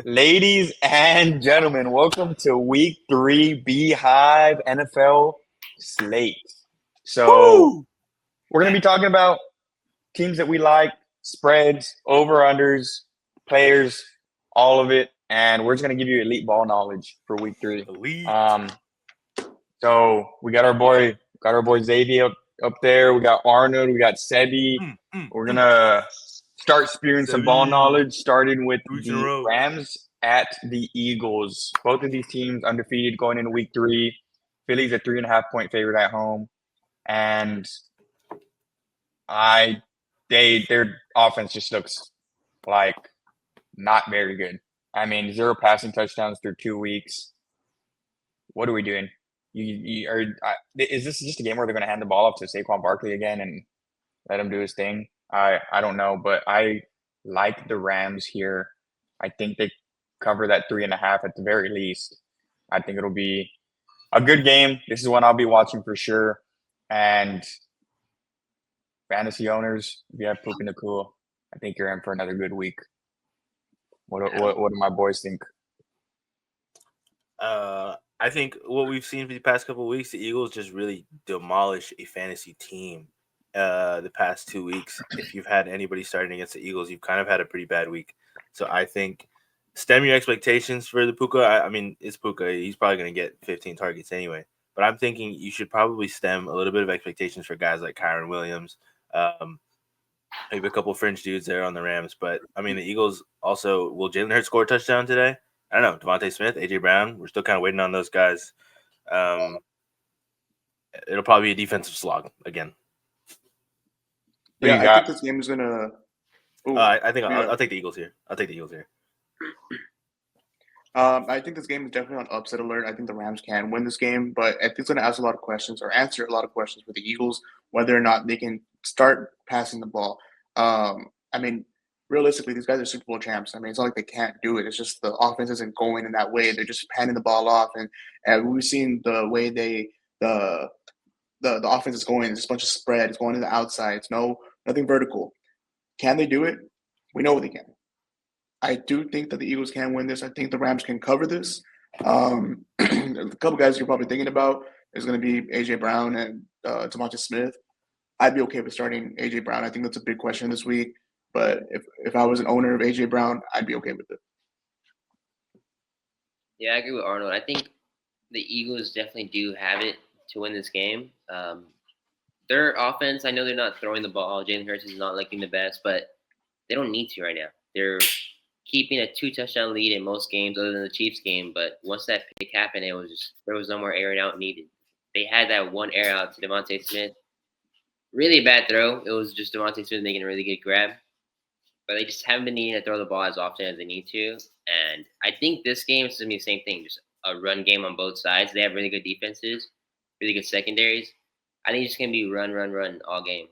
Ladies and gentlemen, welcome to week 3 Beehive NFL slate. So, Woo! we're going to be talking about teams that we like, spreads, over-unders, players, all of it. And we're just going to give you elite ball knowledge for week 3. Elite. So, we got our boy Xavier up there. We got Arnold. We got Sebi. We're going to start spewing some ball Sebi. knowledge, starting with 2 weeks in a the row. Rams at the Eagles. Both of these teams undefeated going into week 3. Philly's a 3.5-point favorite at home. And their offense just looks like not very good. I mean, 0 passing touchdowns through 2 weeks. What are we doing? Is this just a game where they're going to hand the ball off to Saquon Barkley again and let him do his thing? I don't know, but I like the Rams here. I think they cover that 3.5 at the very least. I think it'll be a good game. This is one I'll be watching for sure. And fantasy owners, if you have Poop in the Cool, I think you're in for another good week. What do my boys think? I think what we've seen for the past couple of weeks, the Eagles just really demolish a fantasy team. The past 2 weeks, if you've had anybody starting against the Eagles, you've kind of had a pretty bad week. So I think stem your expectations for the Puka. I mean, it's Puka. He's probably going to get 15 targets anyway. But I'm thinking you should probably stem a little bit of expectations for guys like Kyron Williams, maybe a couple of fringe dudes there on the Rams. But, I mean, the Eagles also – will Jalen Hurts score a touchdown today? I don't know. Devontae Smith, A.J. Brown, we're still kind of waiting on those guys. It'll probably be a defensive slog again. Yeah, I think this game is going to – I think I'll take the Eagles here. I think this game is definitely on upset alert. I think the Rams can win this game, but I think it's going to ask a lot of questions or answer a lot of questions for the Eagles, whether or not they can start passing the ball. I mean, realistically, these guys are Super Bowl champs. I mean, it's not like they can't do it. It's just the offense isn't going in that way. They're just handing the ball off, and we've seen the way the offense is going. It's just a bunch of spread. It's going to the outside. It's nothing vertical. Can they do it? We know they can. I do think that the Eagles can win this. I think the Rams can cover this. A couple guys you're probably thinking about is going to be A.J. Brown and Devontae Smith. I'd be okay with starting A.J. Brown. I think that's a big question this week. But if I was an owner of A.J. Brown, I'd be okay with it. Yeah, I agree with Arnold. I think the Eagles definitely do have it to win this game. Their offense, I know they're not throwing the ball. Jalen Hurts is not looking the best, but they don't need to right now. They're keeping a 2-touchdown lead in most games other than the Chiefs game, but once that pick happened, there was no more airing out needed. They had that one air out to Devontae Smith. Really bad throw. It was just Devontae Smith making a really good grab. But they just haven't been needing to throw the ball as often as they need to. And I think this game is going to be the same thing, just a run game on both sides. They have really good defenses, really good secondaries. I think it's just going to be run all game.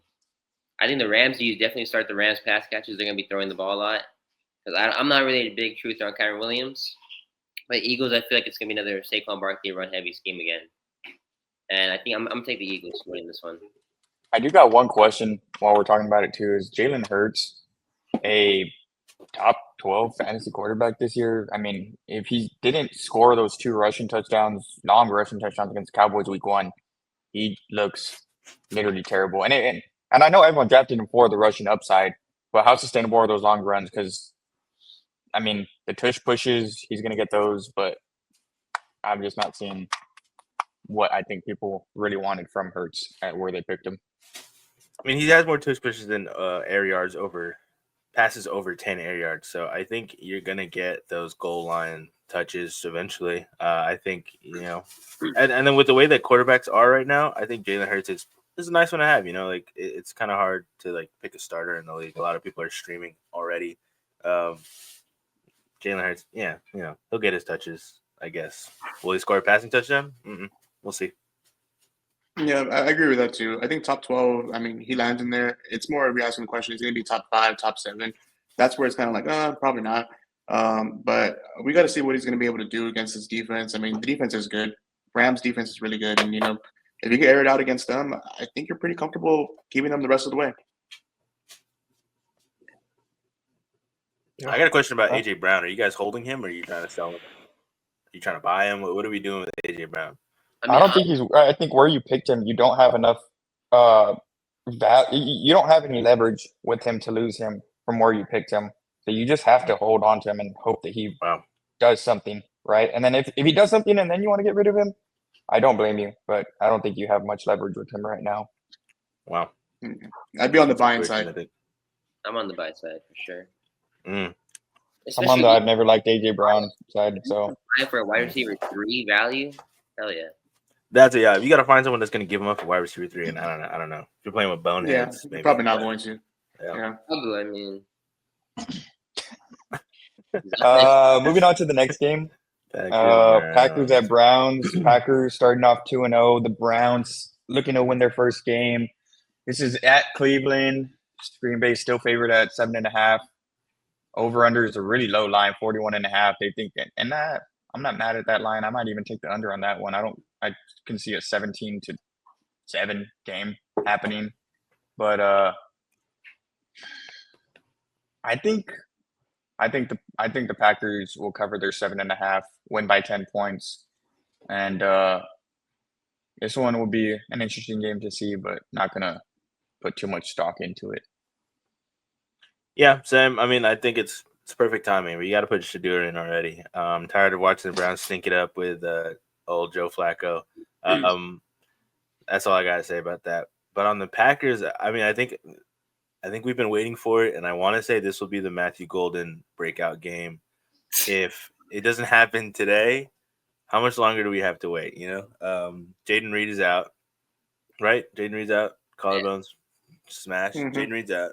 I think the Rams, you definitely start the Rams pass catches. They're going to be throwing the ball a lot. Because I'm not really a big truther on Kyron Williams. But Eagles, I feel like it's going to be another Saquon Barkley run-heavy scheme again. And I think I'm going to take the Eagles winning this one. I do got one question while we're talking about it, too. Is Jalen Hurts a top 12 fantasy quarterback this year? I mean, if he didn't score those 2 rushing touchdowns, non-rushing touchdowns against the Cowboys week 1, he looks literally terrible. And I know everyone drafted him for the rushing upside, but how sustainable are those long runs? Because I mean, the tush pushes, he's going to get those, but I'm just not seeing what I think people really wanted from Hurts at where they picked him. I mean, he has more tush pushes than air yards passes over 10 air yards. So I think you're going to get those goal line touches eventually. I think, and then with the way that quarterbacks are right now, I think Jalen Hurts is a nice one to have. Like it's kind of hard to pick a starter in the league. A lot of people are streaming already. Jalen Hurts, he'll get his touches, I guess. Will he score a passing touchdown? We'll see. Yeah, I agree with that too. I think top 12, I mean, he lands in there. It's more of you asking the question, is he going to be top 5, top 7? That's where it's kind of like, probably not. But we got to see what he's going to be able to do against his defense. I mean, the defense is good. Rams defense is really good. And, if you can air it out against them, I think you're pretty comfortable keeping them the rest of the way. I got a question about AJ Brown. Are you guys holding him, or are you trying to sell him? Are you trying to buy him? What are we doing with AJ Brown? I don't think I think where you picked him, you don't have enough. You don't have any leverage with him to lose him from where you picked him. So you just have to hold on to him and hope that he does something, right? And then if he does something and then you want to get rid of him, I don't blame you, but I don't think you have much leverage with him right now. Wow. I'd be on the buying side. I'm on the buy side for sure. I'm on the I've never liked AJ Brown side, so for a wide receiver 3 value, hell yeah. That's you got to find someone that's going to give him up a wide receiver 3, and I don't know. If you're playing with boneheads, maybe, probably not going to. Yeah. I mean. Moving on to the next game. Packers at Browns. Packers starting off 2-0. The Browns looking to win their first game. This is at Cleveland. Green Bay still favored at 7.5. Over-under is a really low line, 41.5. They think, and that I'm not mad at that line. I might even take the under on that one. I can see a 17-7 game happening, but I think the Packers will cover their 7.5, win by 10 points, and this one will be an interesting game to see, but not gonna put too much stock into it. Yeah, Sam. I mean, I think it's perfect timing. We got to put Shadur in already. I'm tired of watching the Browns stink it up with old Joe Flacco. That's all I got to say about that. But on the Packers, I mean, I think we've been waiting for it, and I want to say this will be the Matthew Golden breakout game. If it doesn't happen today, how much longer do we have to wait? Jaden Reed is out, right? Jaden Reed's out. Collarbones smash. Jaden Reed's out.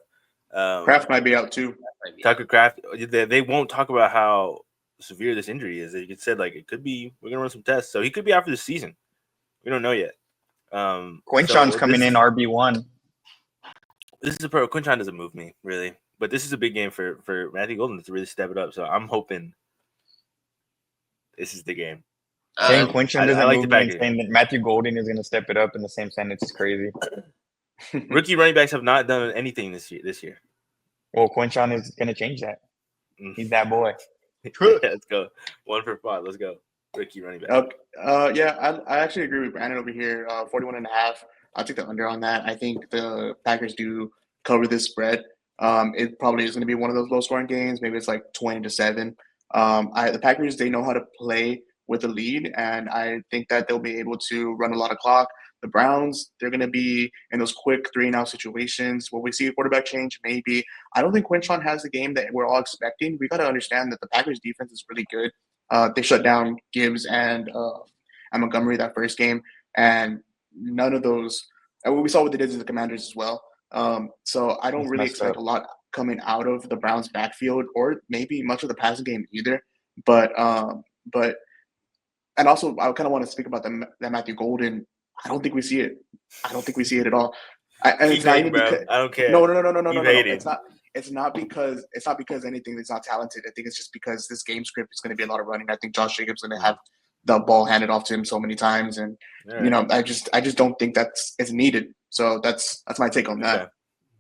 Kraft might be out too. Tucker Kraft. They won't talk about how severe this injury is. They said it could be. We're gonna run some tests, so he could be out for the season. We don't know yet. Quinshon's coming in RB1. This is Quinshon doesn't move me really, but this is a big game for Matthew Golden to really step it up. So I'm hoping this is the game. Saying Quinshon doesn't move me and saying that Matthew Golden is gonna step it up in the same sentence is crazy. Rookie running backs have not done anything this year. Well, Quinshon is going to change that. He's that boy. Let's go. 1 for 5. Let's go. Rookie running back. I actually agree with Brandon over here. 41.5. I'll take the under on that. I think the Packers do cover this spread. It probably is going to be one of those low-scoring games. Maybe it's like 20-7. The Packers, they know how to play with a lead, and I think that they'll be able to run a lot of clock. The Browns, they're going to be in those quick 3-and-out situations. Will we see a quarterback change? Maybe. I don't think Quinshon has the game that we're all expecting. We got to understand that the Packers defense is really good. They shut down Gibbs and Montgomery that first game, and none of those. We saw what they did to the Commanders as well. So I don't really expect a lot coming out of the Browns' backfield, or maybe much of the passing game either. But and also I kind of want to speak about that Matthew Golden. I don't think we see it. I don't think we see it at all. It's not even because I don't care. No. It's not because anything that's not talented. I think it's just because this game script is going to be a lot of running. I think Josh Jacobs is going to have the ball handed off to him so many times, and I just don't think it's needed. So that's my take on that.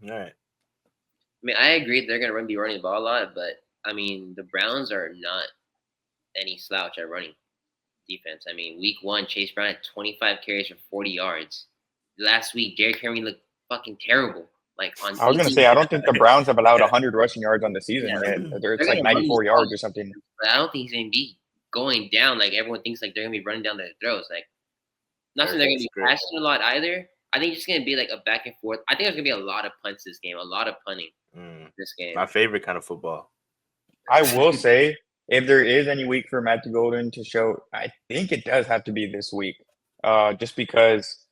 All right. I mean, I agree they're going to be running the ball a lot, but I mean, the Browns are not any slouch at running defense. I mean, week 1, Chase Brown had 25 carries for 40 yards. Last week, Derrick Henry looked fucking terrible. I was going to say, I don't think the Browns have allowed 100 rushing yards on the season yet. It's like 94 yards or something. But I don't think he's going to be going down like everyone thinks. Like they're going to be running down their throats. Like, not saying they're going to be passing a lot either. I think it's going to be like a back and forth. I think there's going to be a lot of punts this game, a lot of punting this game. My favorite kind of football. I will say, if there is any week for Matthew Golden to show, I think it does have to be this week. Just because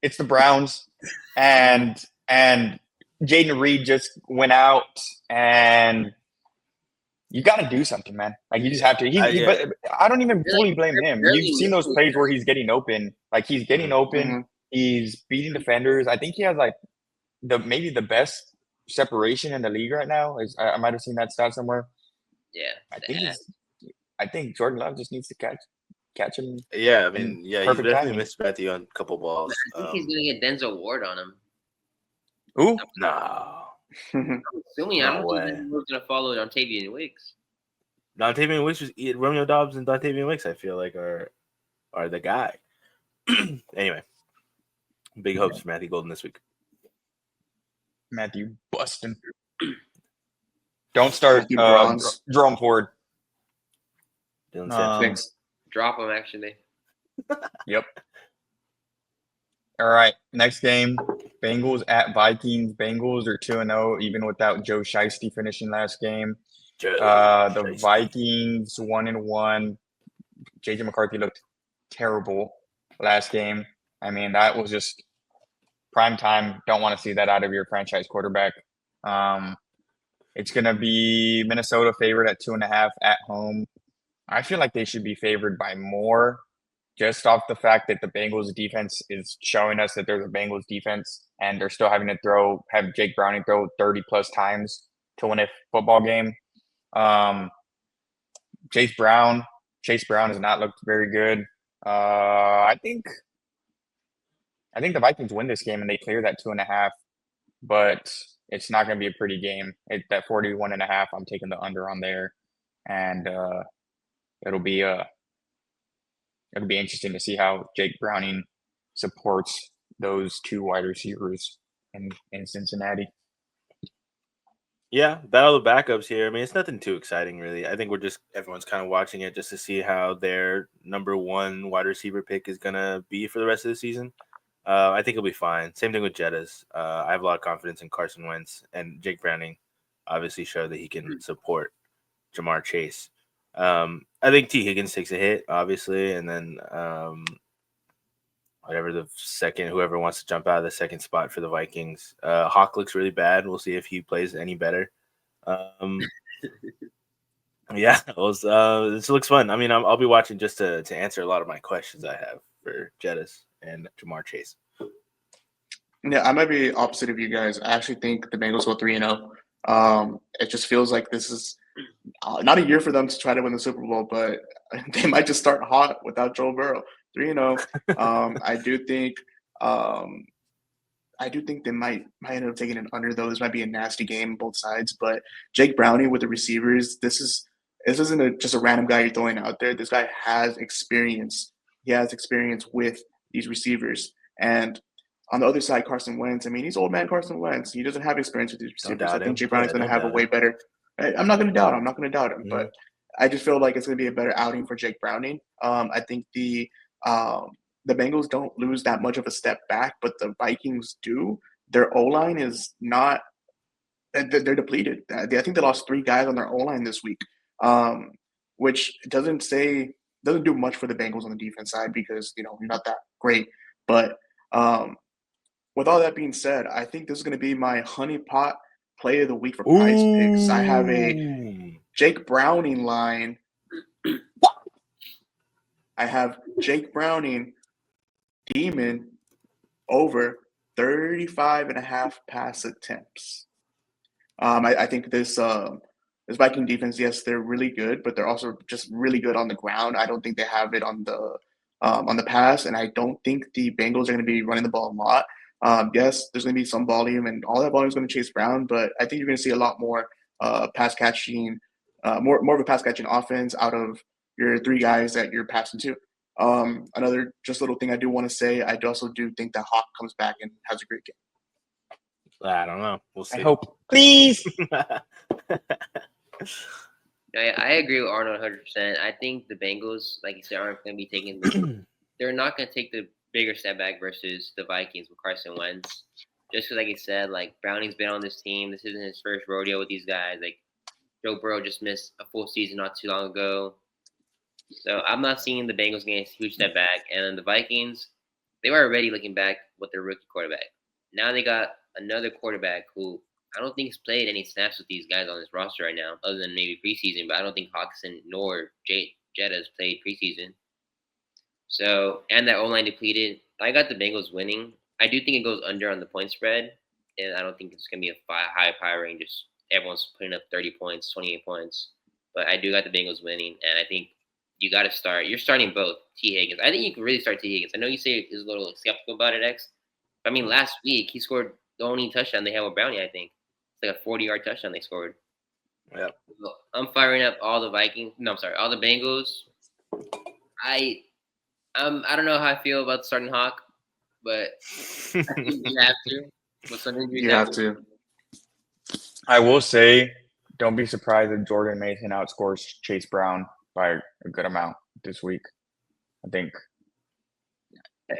it's the Browns and Jaden Reed just went out, and you got to do something, man. Like, you just have to. But I don't even fully blame him. You've seen those plays where he's getting open. Like, he's getting open. Mm-hmm. He's beating defenders. I think he has like maybe the best separation in the league right now. I might have seen that stat somewhere. Yeah, I think Jordan Love just needs to catch him. Yeah, I mean, he's definitely missed Matthew on a couple balls. I think he's gonna get Denzel Ward on him. Ooh, no. Assuming I No don't way. think anyone's gonna follow Dontavian Wicks. Dontavian Wicks Romeo Dobbs and Dontavian Wicks, I feel like are the guy. Anyway, big hopes for Matthew Golden this week. Matthew Bustin. Don't start Matthew Bronze. Jerome Ford. Dylan Sampson. Thanks. Drop him actually. Yep. All right. Next game. Bengals at Vikings. Bengals are 2-0, even without Joe Shiesty finishing last game. The Vikings 1-1. JJ McCarthy looked terrible last game. I mean, that was just prime time. Don't want to see that out of your franchise quarterback. It's going to be Minnesota favored at 2.5 at home. I feel like they should be favored by more, just off the fact that the Bengals defense is showing us that there's a Bengals defense, and they're still having to have Jake Browning throw 30 plus times to win a football game. Chase Brown has not looked very good. I think the Vikings win this game and they clear that 2.5, but it's not going to be a pretty game. That 41.5, I'm taking the under on there, and it'll be interesting to see how Jake Browning supports those two wide receivers in Cincinnati. Yeah, battle of the backups here. I mean, it's nothing too exciting, really. I think everyone's kind of watching it just to see how their number one wide receiver pick is going to be for the rest of the season. I think he'll be fine. Same thing with Jettas. I have a lot of confidence in Carson Wentz, and Jake Browning obviously showed that he can support Jamar Chase. I think T. Higgins takes a hit, obviously, and then whoever wants to jump out of the second spot for the Vikings. Hawk looks really bad. We'll see if he plays any better. Yeah, this looks fun. I mean, I'll be watching just to answer a lot of my questions I have for Jettas and Jamar Chase. Yeah, I might be opposite of you guys. I actually think the Bengals go 3-0. It just feels like this is not a year for them to try to win the Super Bowl, but they might just start hot without Joe Burrow. 3-0. I do think they might end up taking it under, though. This might be a nasty game on both sides. But Jake Browning with the receivers, this isn't just a random guy you're throwing out there. This guy has experience. He has experience with these receivers. And on the other side, Carson Wentz, I mean, he's old man Carson Wentz. He doesn't have experience with these receivers. I think Jake Browning's going to have a way better – I'm not going to doubt him. Mm-hmm. But I just feel like it's going to be a better outing for Jake Browning. I think the Bengals don't lose that much of a step back, but the Vikings do. Their O-line is not – they're depleted. I think they lost 3 guys on their O-line this week, which doesn't do much for the Bengals on the defense side because, you're not that great. But with all that being said, I think this is going to be my honey pot play of the week for Prize Picks. I have a Jake Browning line. I have Jake Browning demon over 35.5 pass attempts. I think this Viking defense, yes, they're really good, but they're also just really good on the ground. I don't think they have it on the pass, and I don't think the Bengals are going to be running the ball a lot. Yes, there's going to be some volume, and all that volume is going to chase Brown, but I think you're going to see a lot more pass catching, more of a pass catching offense out of your 3 guys that you're passing to. Another just little thing I do want to say, I also do think that Hawk comes back and has a great game. I don't know. We'll see. I hope. Please. I agree with Arnold 100%. I think the Bengals, like you said, aren't going to be taking they're not going to take the bigger step back versus the Vikings with Carson Wentz. Just because, like you said, like Browning's been on this team. This isn't his first rodeo with these guys. Like Joe Burrow just missed a full season not too long ago. So I'm not seeing the Bengals getting a huge step back. And then the Vikings, they were already looking back with their rookie quarterback. Now they got another quarterback who I don't think has played any snaps with these guys on this roster right now, other than maybe preseason. But I don't think Hawkinson nor Jettas played preseason. So, and that O-line depleted. I got the Bengals winning. I do think it goes under on the point spread, and I don't think it's going to be a high range. Just everyone's putting up 30 points, 28 points. But I do got the Bengals winning, and I think you got to start. You're starting both T. Higgins. I think you can really start T. Higgins. I know you say is a little skeptical about it, X. But I mean, last week he scored the only touchdown they had with Brownie, I think. It's like a 40-yard touchdown they scored. Yeah. So I'm firing up all the Vikings. No, I'm sorry, all the Bengals. I don't know how I feel about starting Hawk, but I think you have to. With some injuries, You have to. I will say, don't be surprised if Jordan Mason outscores Chase Brown by a good amount this week. I think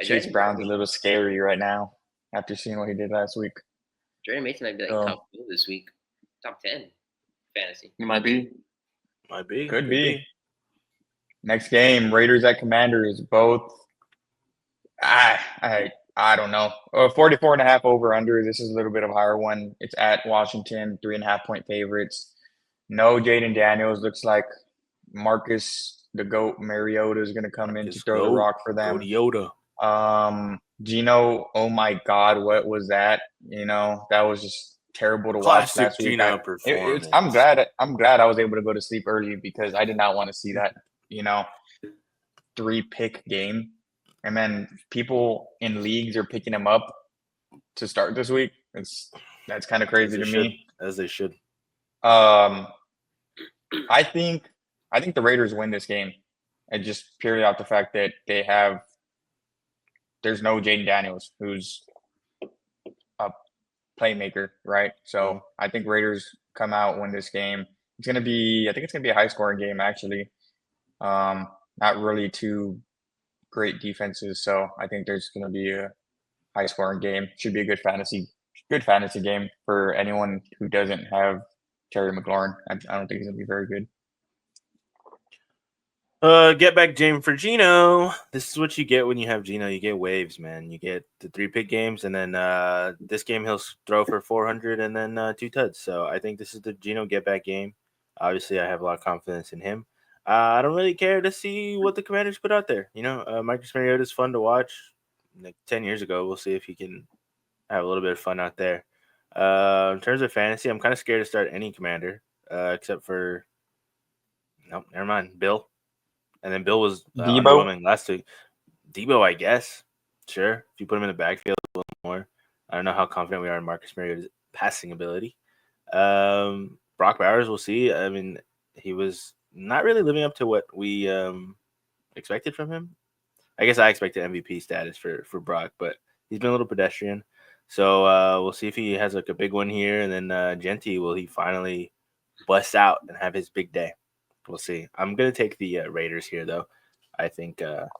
Chase Brown's a little scary right now after seeing what he did last week. Jordan Mason might be like top 2 this week, top 10 fantasy. He might be. Could be. Next game, Raiders at Commanders. Both. I don't know. 44.5 over under. This is a little bit of a higher one. It's at Washington, 3.5-point favorites. No Jaden Daniels. Looks like Marcus the GOAT Mariota is going to come in to throw the rock for them. Gino, oh my God, what was that? That was just terrible to watch last week. I'm glad I was able to go to sleep early because I did not want to see that, 3-pick game. And then people in leagues are picking him up to start this week. That's kind of crazy to me. As they should. I think the Raiders win this game, and just purely off the fact that there's no Jaden Daniels, who's a playmaker, right? So I think Raiders come out, win this game. I think it's gonna be a high scoring game actually. Not really two great defenses, so I think there's gonna be a high scoring game. Should be a good fantasy game for anyone who doesn't have Terry McLaurin. I don't think he's gonna be very good. Get back James for Gino. This is what you get when you have Gino. You get waves, man. You get the 3-pick games, and then this game he'll throw for 400 and then 2 tuds. So I think this is the Gino get back game. Obviously, I have a lot of confidence in him. I don't really care to see what the Commanders put out there. Marcus Mariota is fun to watch. Like 10 years ago, we'll see if he can have a little bit of fun out there. In terms of fantasy, I'm kind of scared to start any Commander except for nope, never mind, Bill. And then Bill was underwhelming last week. Debo, I guess. Sure. If you put him in the backfield a little more. I don't know how confident we are in Marcus Mariota's passing ability. Brock Bowers, we'll see. I mean, he was not really living up to what we expected from him. I guess I expected MVP status for Brock, but he's been a little pedestrian. So we'll see if he has like a big one here. And then Genty, will he finally bust out and have his big day? We'll see. I'm going to take the Raiders here, though. I think the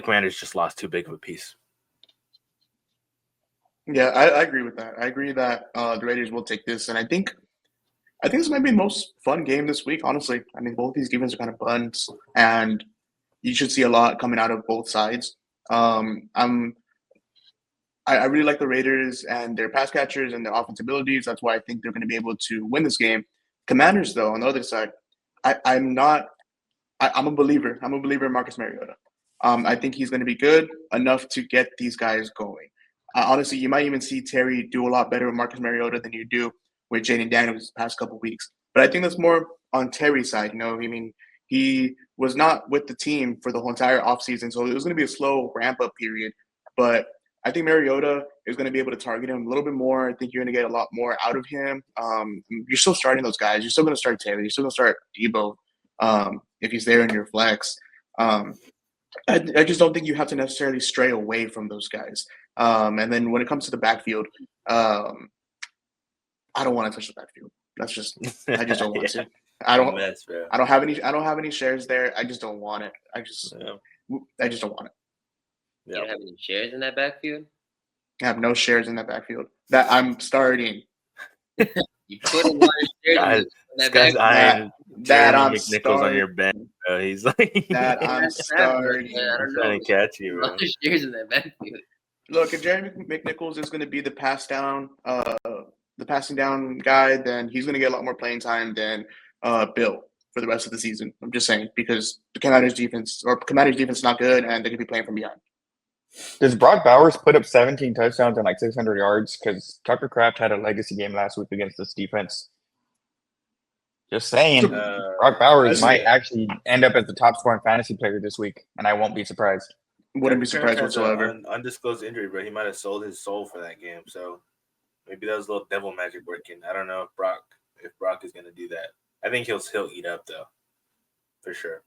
Commanders just lost too big of a piece. Yeah, I agree with that. I agree that the Raiders will take this, and I think this might be the most fun game this week, honestly. I mean, both these defenses are kind of bunts, and you should see a lot coming out of both sides. I really like the Raiders and their pass catchers and their offensive abilities. That's why I think they're going to be able to win this game. Commanders, though, on the other side, I'm a believer. I'm a believer in Marcus Mariota. I think he's going to be good enough to get these guys going. Honestly, you might even see Terry do a lot better with Marcus Mariota than you do with Jaden Daniels the past couple of weeks. But I think that's more on Terry's side. He was not with the team for the whole entire offseason, so it was going to be a slow ramp-up period. But I think Mariota is going to be able to target him a little bit more. I think you're going to get a lot more out of him. You're still starting those guys. You're still going to start Terry. You're still going to start Debo if he's there in your flex. I just don't think you have to necessarily stray away from those guys. And then when it comes to the backfield, I don't want to touch the backfield. I just don't want to. I don't have any shares there. I just don't want it. I just don't want it. You don't have any shares in that backfield? I have no shares in that backfield that I'm starting. You put a lot of shares in that backfield. That I'm McNichols on your bench. He's like that I'm starting. I'm trying to catch you, bro. A lot of shares in that backfield. Look, if Jeremy McNichols is going to be the passing down guy, then he's going to get a lot more playing time than Bill for the rest of the season. I'm just saying, because the Commanders defense is not good, and they're going to be playing from behind. Does Brock Bowers put up 17 touchdowns and like 600 yards? Because Tucker Kraft had a legacy game last week against this defense. Just saying, Brock Bowers might actually end up as the top scoring fantasy player this week, and I won't be surprised. Wouldn't be surprised whatsoever. Undisclosed injury, but he might have sold his soul for that game. So Maybe that was a little devil magic working. I don't know if Brock is gonna do that. I think he'll eat up though, for sure.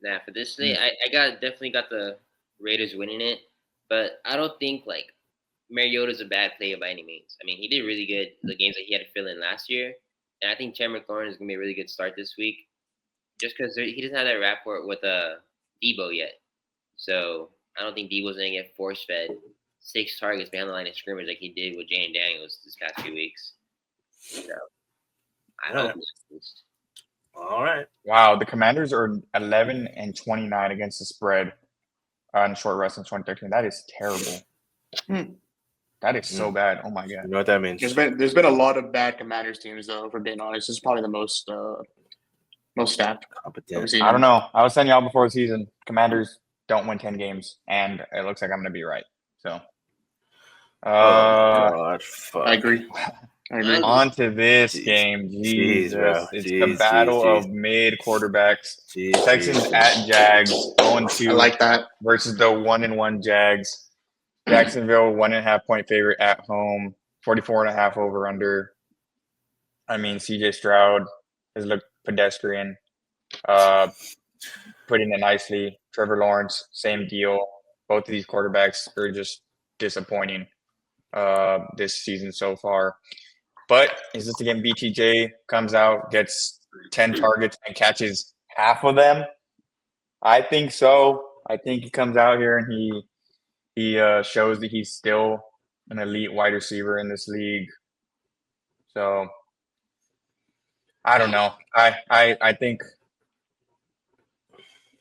Nah, for this slate, I definitely got the Raiders winning it, but I don't think like Mariota's a bad player by any means. I mean, he did really good the games that he had to fill in last year, and I think Chad McLaurin is gonna be a really good start this week, just because he doesn't have that rapport with Debo yet. So I don't think Debo's gonna get force fed 6 targets behind the line of scrimmage like he did with Jane Daniels this past few weeks. So I hope he's All right. Wow, the Commanders are 11 and 29 against the spread on short rest since 2013. That is terrible. That is so bad. Oh my You god. know what that means? There's been a lot of bad Commanders teams though. For being honest, this is probably the most stacked. Competent. I don't know. I was telling y'all before the season, Commanders don't win 10 games, and it looks like I'm going to be right. So, God, fuck. I agree. On to this Jeez. game. Jeez, Jesus. bro. It's Jeez, the battle jeez. of mid quarterbacks. Jeez, Texans jeez. at Jags, 0-2 I like that. versus the 1-1 Jags. Jacksonville, 1.5 point favorite at home, 44.5 over under. I mean, CJ Stroud has looked pedestrian. Putting it nicely. Trevor Lawrence, same deal. Both of these quarterbacks are just disappointing this season so far. But is this the game BTJ comes out, gets 10 targets, and catches half of them? I think so. I think he comes out here and he shows that he's still an elite wide receiver in this league. So I don't know. I think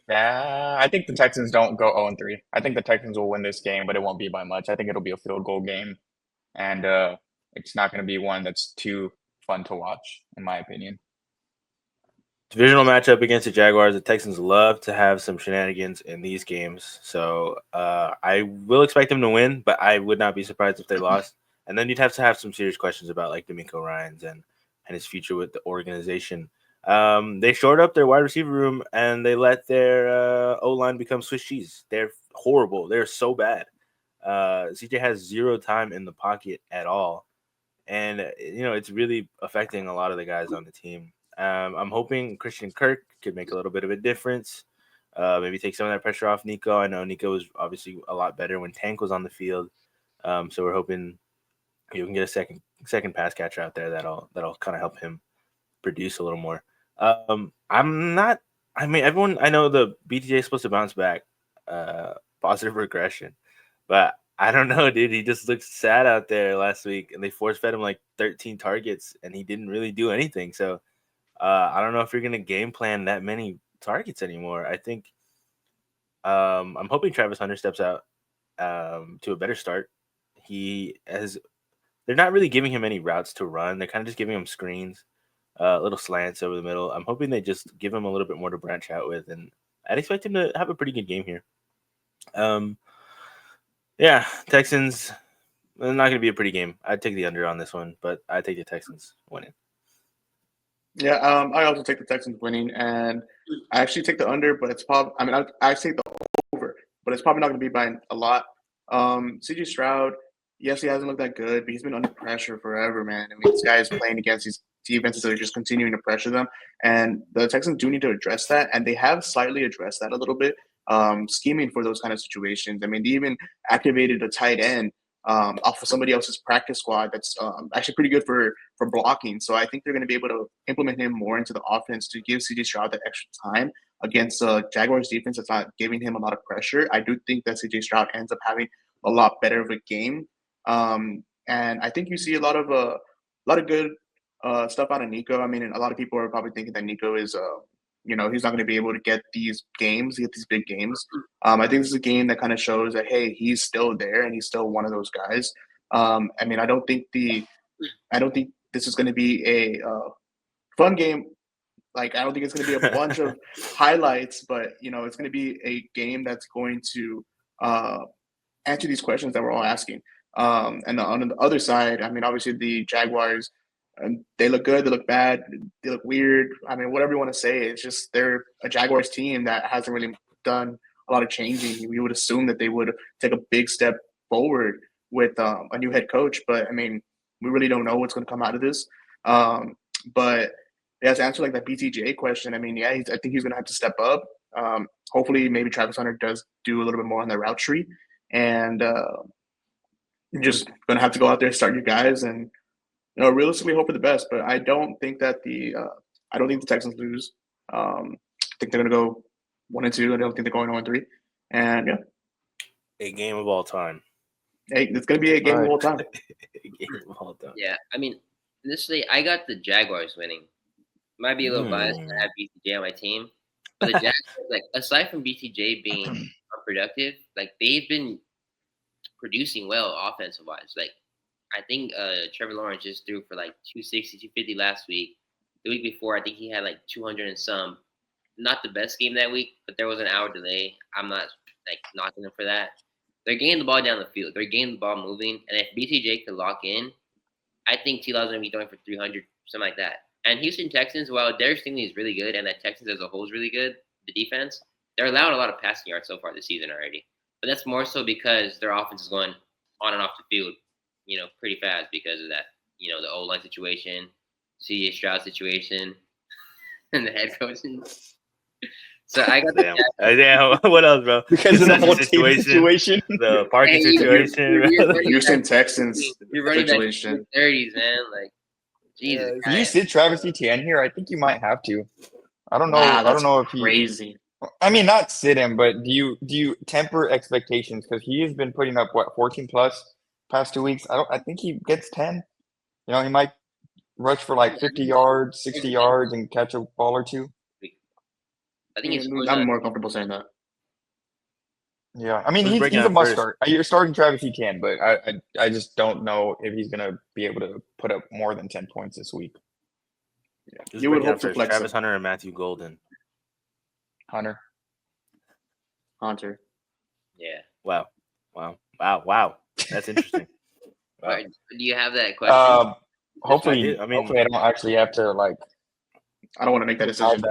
the Texans don't go 0-3. I think the Texans will win this game, but it won't be by much. I think it'll be a field goal game, and it's not going to be one that's too fun to watch, in my opinion. Divisional matchup against the Jaguars. The Texans love to have some shenanigans in these games, so I will expect them to win, but I would not be surprised if they lost. And then you'd have to have some serious questions about like D'Amico Ryans and his future with the organization. They shored up their wide receiver room and they let their O-line become Swiss cheese. They're horrible. They're so bad. CJ has 0 time in the pocket at all. And, it's really affecting a lot of the guys on the team. I'm hoping Christian Kirk could make a little bit of a difference. Maybe take some of that pressure off Nico. I know Nico was obviously a lot better when Tank was on the field. So we're hoping you can get a second pass catcher out there that'll kind of help him produce a little more. Everyone, I know the BTJ is supposed to bounce back, positive regression, but I don't know, dude. He just looked sad out there last week, and they force fed him like 13 targets, and he didn't really do anything. So I don't know if you're gonna game plan that many targets anymore. I think I'm hoping Travis Hunter steps out to a better start. They're not really giving him any routes to run. They're kind of just giving him screens. Little slants over the middle. I'm hoping they just give him a little bit more to branch out with, and I'd expect him to have a pretty good game here. Yeah, Texans. Not going to be a pretty game. I'd take the under on this one, but I take the Texans winning. Yeah, I also take the Texans winning, and I actually take the under, but it's probably. I mean, I take the over, but it's probably not going to be by a lot. CJ Stroud, yes, he hasn't looked that good, but he's been under pressure forever, man. I mean, this guy is playing against these defenses that are just continuing to pressure them, and the Texans do need to address that, and they have slightly addressed that a little bit, scheming for those kind of situations. I mean, they even activated a tight end off of somebody else's practice squad that's actually pretty good for blocking. So I think they're going to be able to implement him more into the offense to give CJ Stroud that extra time against the Jaguars defense that's not giving him a lot of pressure. I do think that CJ Stroud ends up having a lot better of a game. And I think you see a lot of good stuff out of Nico. I mean, a lot of people are probably thinking that Nico is he's not going to be able to get these big games. I think this is a game that kind of shows that, hey, he's still there and he's still one of those guys. I mean, I don't think this is going to be a fun game. Like, I don't think it's going to be a bunch of highlights, but it's going to be a game that's going to answer these questions that we're all asking. And on the other side, I mean, obviously the Jaguars, they look good, they look bad, they look weird. I mean, whatever you want to say, it's just they're a Jaguars team that hasn't really done a lot of changing. We would assume that they would take a big step forward with a new head coach. But I mean, we really don't know what's going to come out of this. But yeah, to answer like that BTJ question, I mean, yeah, I think he's going to have to step up. Hopefully, maybe Travis Hunter does do a little bit more on the route tree, and you're just going to have to go out there, start your guys, and realistically hope for the best. But I don't think that I don't think the Texans lose. I think they're going to go 1-2. I don't think they're going 0-3. And yeah, A game of all time. hey, it's going to be a game of all time. A game of all time. Yeah, I mean, initially I got the Jaguars winning. Might be a little biased to have BTJ on my team, but the Jaguars, like aside from BTJ being unproductive, like they've been producing well offensive wise. Like I think Trevor Lawrence just threw for like 260, 250 last week. The week before, I think he had like 200 and some. Not the best game that week, but there was an hour delay. I'm not like knocking them for that. They're getting the ball down the field. They're getting the ball moving. And if BTJ could lock in, I think T-Law's going to be throwing for 300, something like that. And Houston Texans, while Darius Stingley is really good and that Texans as a whole is really good, the defense, they're allowing a lot of passing yards so far this season already. But that's more so because their offense is going on and off the field, pretty fast because of that, the O-line situation, C.J. Stroud situation, and the head coaching. So I got damn. What else, bro? Because of the whole situation. The parking situation. Houston Texans you're running back in situation. the 30s, man. Like, Jesus. If you sit Travis Etienne here, I think you might have to. I don't know. Wow, I don't know if he. Crazy. I mean, not sit him, but do you temper expectations because he has been putting up 14 plus past 2 weeks. I think he gets 10. He might rush for like 50 yards, 60 yards, and catch a ball or two. I think I'm more comfortable saying that. Yeah, I mean, he's a must start. You're starting Travis Etienne, but I just don't know if he's gonna be able to put up more than 10 points this week. Yeah, you would hope to flex Travis Hunter and Matthew Golden. Hunter. Yeah. Wow. That's interesting. Wow. Do you have that question? Hopefully I don't actually have to like. I don't want to make that decision.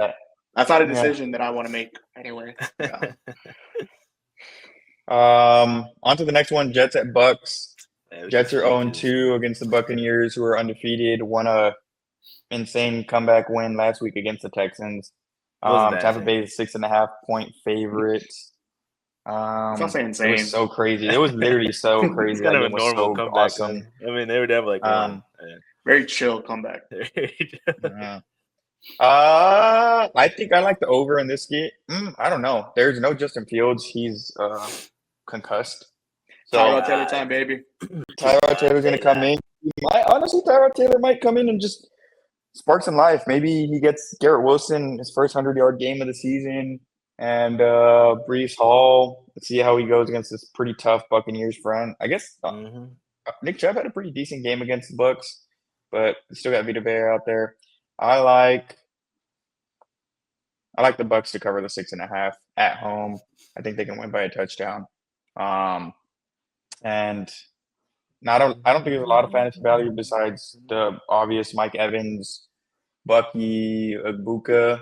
That's not a decision that I want to make anyway. Yeah. On to the next one, Jets at Bucks. Jets are 0-2 against the Buccaneers, who are undefeated. Won a insane comeback win last week against the Texans. Tampa Bay is 6.5-point favorite. It's not saying insane. It was so crazy. It was literally so crazy. It's kind of a normal comeback. Awesome. I mean, they would have like very chill comeback. I think I like the over in this game. I don't know. There's no Justin Fields. He's concussed. So Tyrod Taylor time, baby. Tyrod Taylor's going to come in. Tyrod Taylor might come in and just spark some life. Maybe he gets Garrett Wilson, his first 100-yard game of the season, and Breece Hall. Let's see how he goes against this pretty tough Buccaneers front. I guess Nick Chubb had a pretty decent game against the Bucs, but still got Vita Vea out there. I like the Bucs to cover the 6.5 at home. I think they can win by a touchdown. And I don't think there's a lot of fantasy value besides the obvious Mike Evans, Bucky, Agbuka,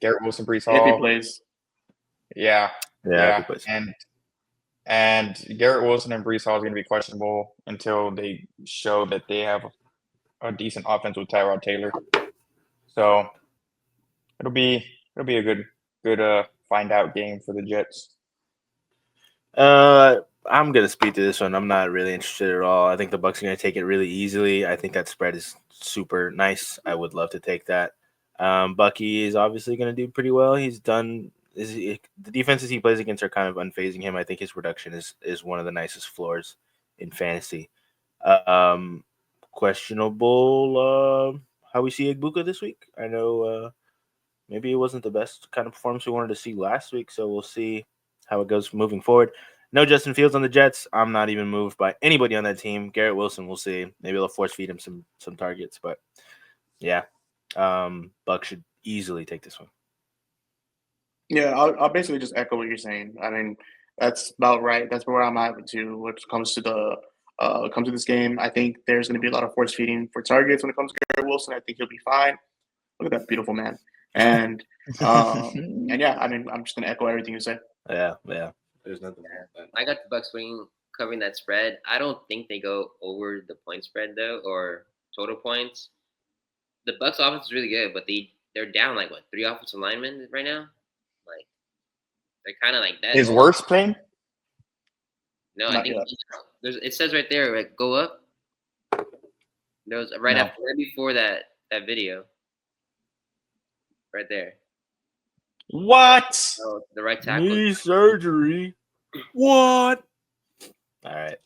Garrett Wilson, Breece Hall. If he plays. Yeah. If he plays. And Garrett Wilson and Breece Hall is going to be questionable until they show that they have a decent offense with Tyrod Taylor. So it'll be a good find out game for the Jets. I'm gonna speak to this one. I'm not really interested at all. I think the Bucs are gonna take it really easily. I think that spread is super nice. I would love to take that. Bucky is obviously gonna do pretty well. The defenses he plays against are kind of unfazing him. I think his production is one of the nicest floors in fantasy. Questionable how we see Agbuka this week. I know maybe it wasn't the best kind of performance we wanted to see last week, so we'll see how it goes moving forward. No Justin Fields on the Jets. I'm not even moved by anybody on that team. Garrett Wilson, we'll see. Maybe they'll force feed him some targets, but yeah, Buck should easily take this one. Yeah, I'll basically just echo what you're saying. I mean, that's about right. That's where I'm at too. When it comes to this game, I think there's going to be a lot of force feeding for targets when it comes to Garrett Wilson. I think he'll be fine. Look at that beautiful man. And and yeah, I mean, I'm just going to echo everything you say. Yeah. There's nothing wrong with that. I got the Bucs winning covering that spread. I don't think they go over the point spread though, or total points. The Bucks offense is really good, but they're down like what 3 offensive linemen right now. Like they're kind of like that. Is worse playing? No, I Not think yet. it says right there, like go up. There was right before that video. Right there. What? Oh, the right tackle. Knee surgery. What? All right.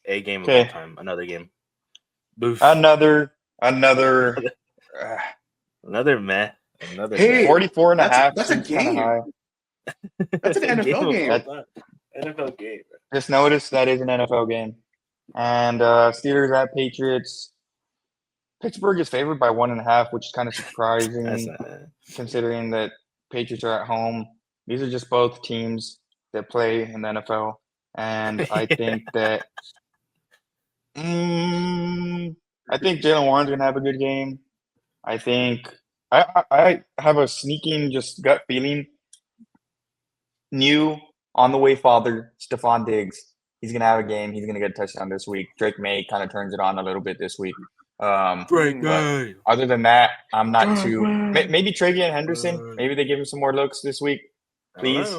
A game of all time. Another game. Boof. Another Another meh. Another meh. 44 and a half. That's a game. High. That's an NFL game. NFL game. Just noticed that is an NFL game. And Steelers at Patriots. Pittsburgh is favored by 1.5, which is kind of surprising considering that Patriots are at home. These are just both teams that play in the NFL. And I think that Jalen Warren's going to have a good game. I think I have a sneaking just gut feeling. New on-the-way father, Stephon Diggs. He's going to have a game. He's going to get a touchdown this week. Drake May kind of turns it on a little bit this week. But other than that, I'm not too. Maybe Travian Henderson. Maybe they give him some more looks this week, please.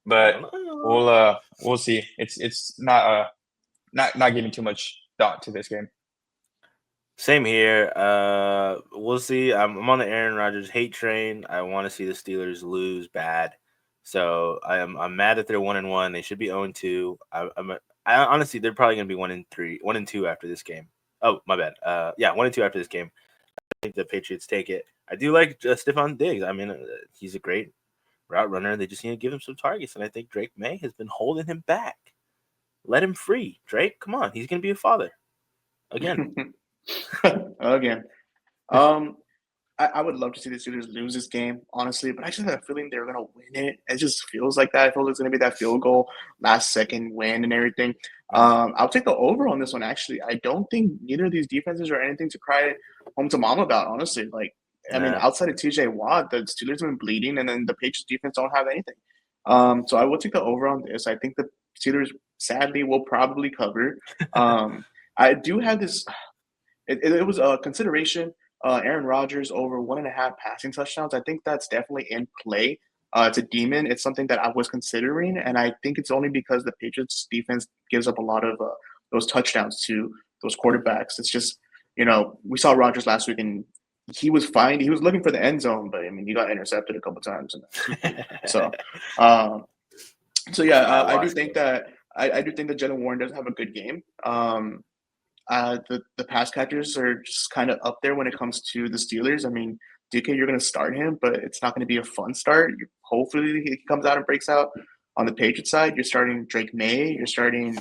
But we'll see. It's not giving too much thought to this game. Same here. We'll see. I'm on the Aaron Rodgers hate train. I want to see the Steelers lose bad. So I'm mad that they're 1-1. They should be 0-2. I honestly, they're probably gonna be 1-3, 1-2 after this game. Oh, my bad. 1-2 after this game. I think the Patriots take it. I do like Stephon Diggs. I mean, he's a great route runner. They just need to give him some targets, and I think Drake May has been holding him back. Let him free, Drake. Come on, he's gonna be a father again. Again. I would love to see the Steelers lose this game, honestly, but I just have a feeling they're going to win it. It just feels like that. I feel it's going to be that field goal, last second win and everything. I'll take the over on this one, actually. I don't think neither of these defenses are anything to cry home to mom about, honestly. Like, I mean, outside of TJ Watt, the Steelers have been bleeding, and then the Patriots defense don't have anything. So I will take the over on this. I think the Steelers, sadly, will probably cover. I do have this – it was a consideration – Aaron Rodgers over 1.5 passing touchdowns. I think that's definitely in play. It's a demon. It's something that I was considering, and I think it's only because the Patriots defense gives up a lot of those touchdowns to those quarterbacks. It's just, we saw Rodgers last week, and he was fine. He was looking for the end zone, but I mean, he got intercepted a couple times. I do think that Jalen Warren does have a good game. The pass catchers are just kind of up there when it comes to the Steelers. I mean, DK, you're going to start him, but it's not going to be a fun start. Hopefully he comes out and breaks out. On the Patriots side, you're starting Drake May. You're starting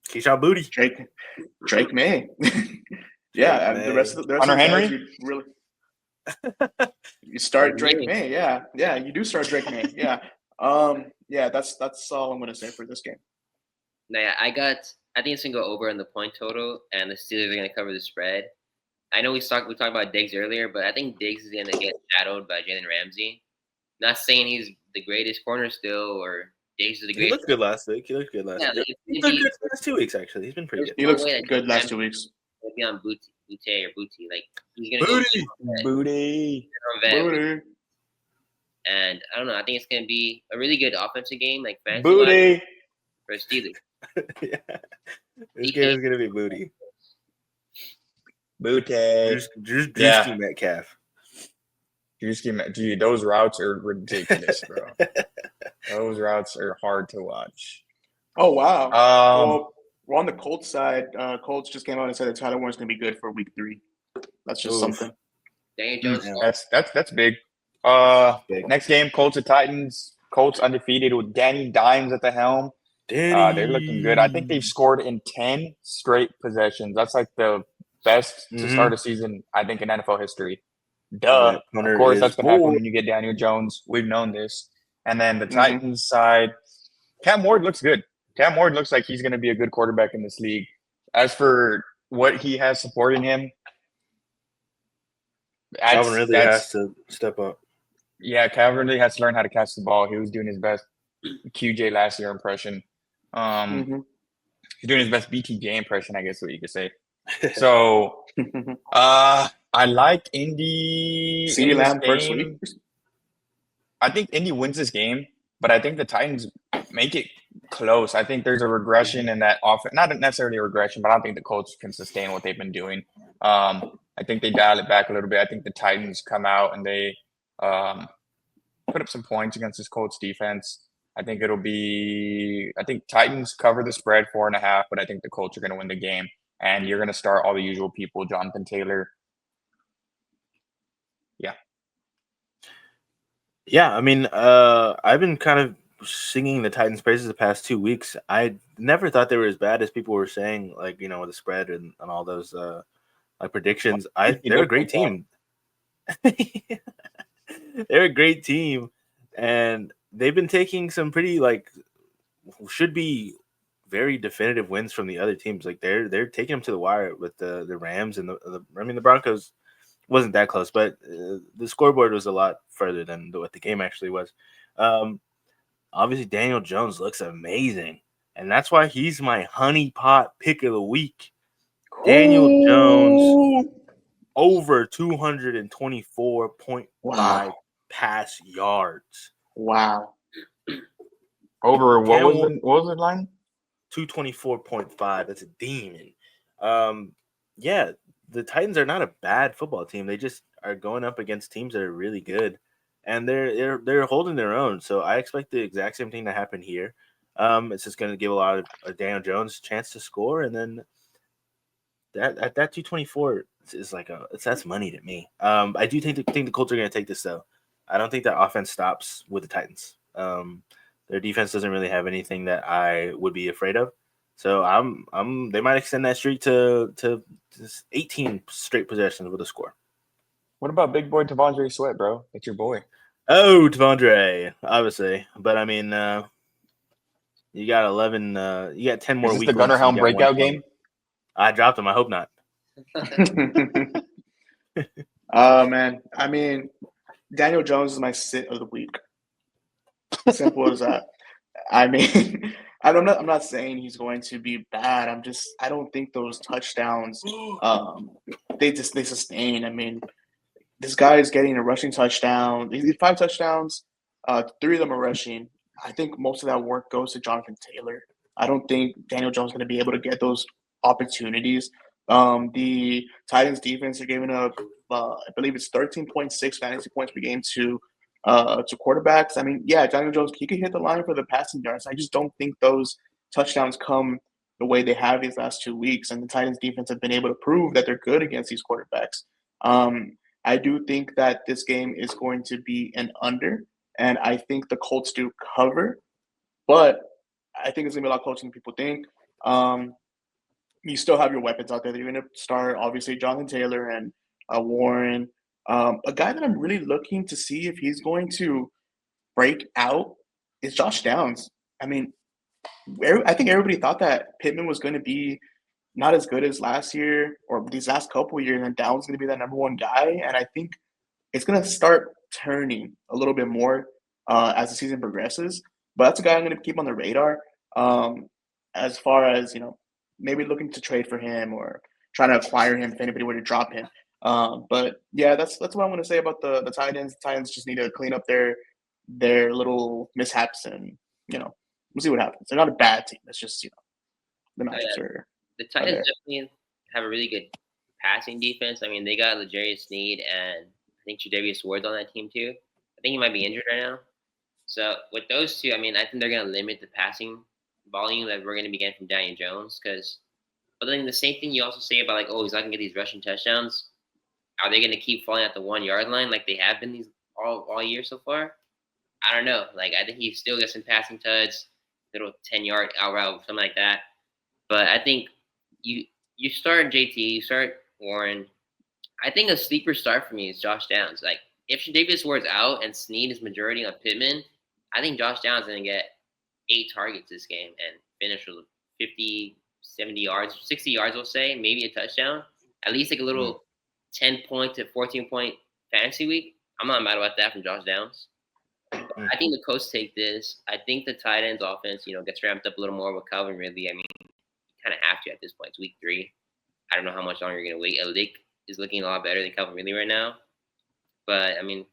Keyshawn Booty. Drake May. Yeah, the rest of the Hunter Henry. You really you start Drake May. Yeah, you do start Drake May. Yeah, that's all I'm going to say for this game. No, yeah, I think it's gonna go over on the point total, and the Steelers are gonna cover the spread. I know we talked about Diggs earlier, but I think Diggs is gonna get shadowed by Jalen Ramsey. Not saying he's the greatest corner still, or Diggs is the greatest. He looked good last week. He looked good last week. He looked good the last 2 weeks, actually. He's been pretty good. He looks good last 2 weeks. He'll be on Booty. Like he's gonna Booty. And I don't know. I think it's gonna be a really good offensive game, like fantasy Booty for Steelers. Yeah. This game is gonna be booty. Drewski Metcalf. Dude, those routes are ridiculous, bro. Those routes are hard to watch. Oh wow. Well, we're on the Colts side. Colts just came out and said that Tyler Warren's gonna be good for week 3. That's just something. Daniel Jones. That's big. Next game, Colts at Titans. Colts undefeated with Danny Dimes at the helm. They're looking good. I think they've scored in 10 straight possessions. That's like the best to start a season, I think, in NFL history. Duh. Of course, that's going to happen when you get Daniel Jones. We've known this. And then the Titans side, Cam Ward looks good. Cam Ward looks like he's going to be a good quarterback in this league. As for what he has supporting him, Calvin Ridley has to step up. Yeah, Calvin Ridley has to learn how to catch the ball. He was doing his best QJ last year impression. Mhm. He's doing his best BTJ impression, I guess what you could say. So, I like Indy. CeeDee Indy to Lamb first week. Spain. I think Indy wins this game, but I think the Titans make it close. I think there's a regression in that offense. Not necessarily a regression, but I don't think the Colts can sustain what they've been doing. I think they dial it back a little bit. I think the Titans come out and they put up some points against this Colts defense. I think Titans cover the spread 4.5, but I think the Colts are going to win the game. And you're going to start all the usual people, Jonathan Taylor. Yeah. Yeah, I mean, I've been kind of singing the Titans' praises the past 2 weeks. I never thought they were as bad as people were saying, like, you know, with the spread and all those like predictions. They're a great team. They're a great team, and they've been taking some pretty should be very definitive wins from the other teams. Like they're taking them to the wire with the Rams and the Broncos wasn't that close, but the scoreboard was a lot further than what the game actually was. Obviously, Daniel Jones looks amazing, and that's why he's my honey pot pick of the week. Daniel Jones over 224.5 pass yards. Wow. Over what was the line? 224.5. That's a demon. Yeah, the Titans are not a bad football team. They just are going up against teams that are really good, and they're holding their own. So I expect the exact same thing to happen here. It's just going to give a lot of Daniel Jones a chance to score, and then that 224 is that's money to me. I do think the Colts are going to take this though. I don't think that offense stops with the Titans. Their defense doesn't really have anything that I would be afraid of. So they might extend that streak to 18 straight possessions with a score. What about big boy T'Vondre Sweat, bro? That's your boy. Oh, T'Vondre, obviously. But I mean, you got 11. You got 10 more weeks. Is this the Gunnar Helm breakout game? I dropped him. I hope not. Man. I mean, Daniel Jones is my sit of the week. Simple as that. I mean, I'm not saying he's going to be bad. I don't think those touchdowns they sustain. I mean, this guy is getting a rushing touchdown. He's 5 touchdowns. 3 of them are rushing. I think most of that work goes to Jonathan Taylor. I don't think Daniel Jones is going to be able to get those opportunities. The Titans defense are giving up, I believe it's 13.6 fantasy points per game to quarterbacks. I mean, yeah, Daniel Jones, he could hit the line for the passing yards. I just don't think those touchdowns come the way they have these last 2 weeks. And the Titans defense have been able to prove that they're good against these quarterbacks. I do think that this game is going to be an under, and I think the Colts do cover, but I think it's going to be a lot closer than people think. You still have your weapons out there that you're going to start, obviously, Jonathan Taylor and Warren. A guy that I'm really looking to see if he's going to break out is Josh Downs. I mean, I think everybody thought that Pittman was going to be not as good as last year or these last couple of years, and Downs is going to be that number one guy. And I think it's going to start turning a little bit more as the season progresses. But that's a guy I'm going to keep on the radar as far as, maybe looking to trade for him or trying to acquire him if anybody were to drop him. But yeah, that's what I'm going to say about the Titans. The Titans just need to clean up their little mishaps, and we'll see what happens. They're not a bad team. It's just the matchups are. The Titans definitely have a really good passing defense. I mean, they got L'Jarius Sneed and I think Tre'Davious Ward's on that team too. I think he might be injured right now. So with those two, I mean, I think they're going to limit the passing volume that we're going to be getting from Daniel Jones. But then the same thing you also say about he's not going to get these rushing touchdowns. Are they going to keep falling at the 1 yard line like they have been these all year so far? I don't know. I think he still gets some passing tuds, little 10-yard out route, something like that. But I think you start JT, you start Warren. I think a sleeper start for me is Josh Downs. If Tre'Davious Ward's out and Snead is majority on Pittman, I think Josh Downs is going to get 8 targets this game and finish with 50, 70 yards, 60 yards, we'll say, maybe a touchdown. At least a little 10-point to 14-point fantasy week. I'm not mad about that from Josh Downs. I think the Coast take this. I think the tight ends offense, gets ramped up a little more with Calvin Ridley. I mean, you kind of have to at this point. It's week 3. I don't know how much longer you're going to wait. Alik is looking a lot better than Calvin Ridley right now. But, I mean,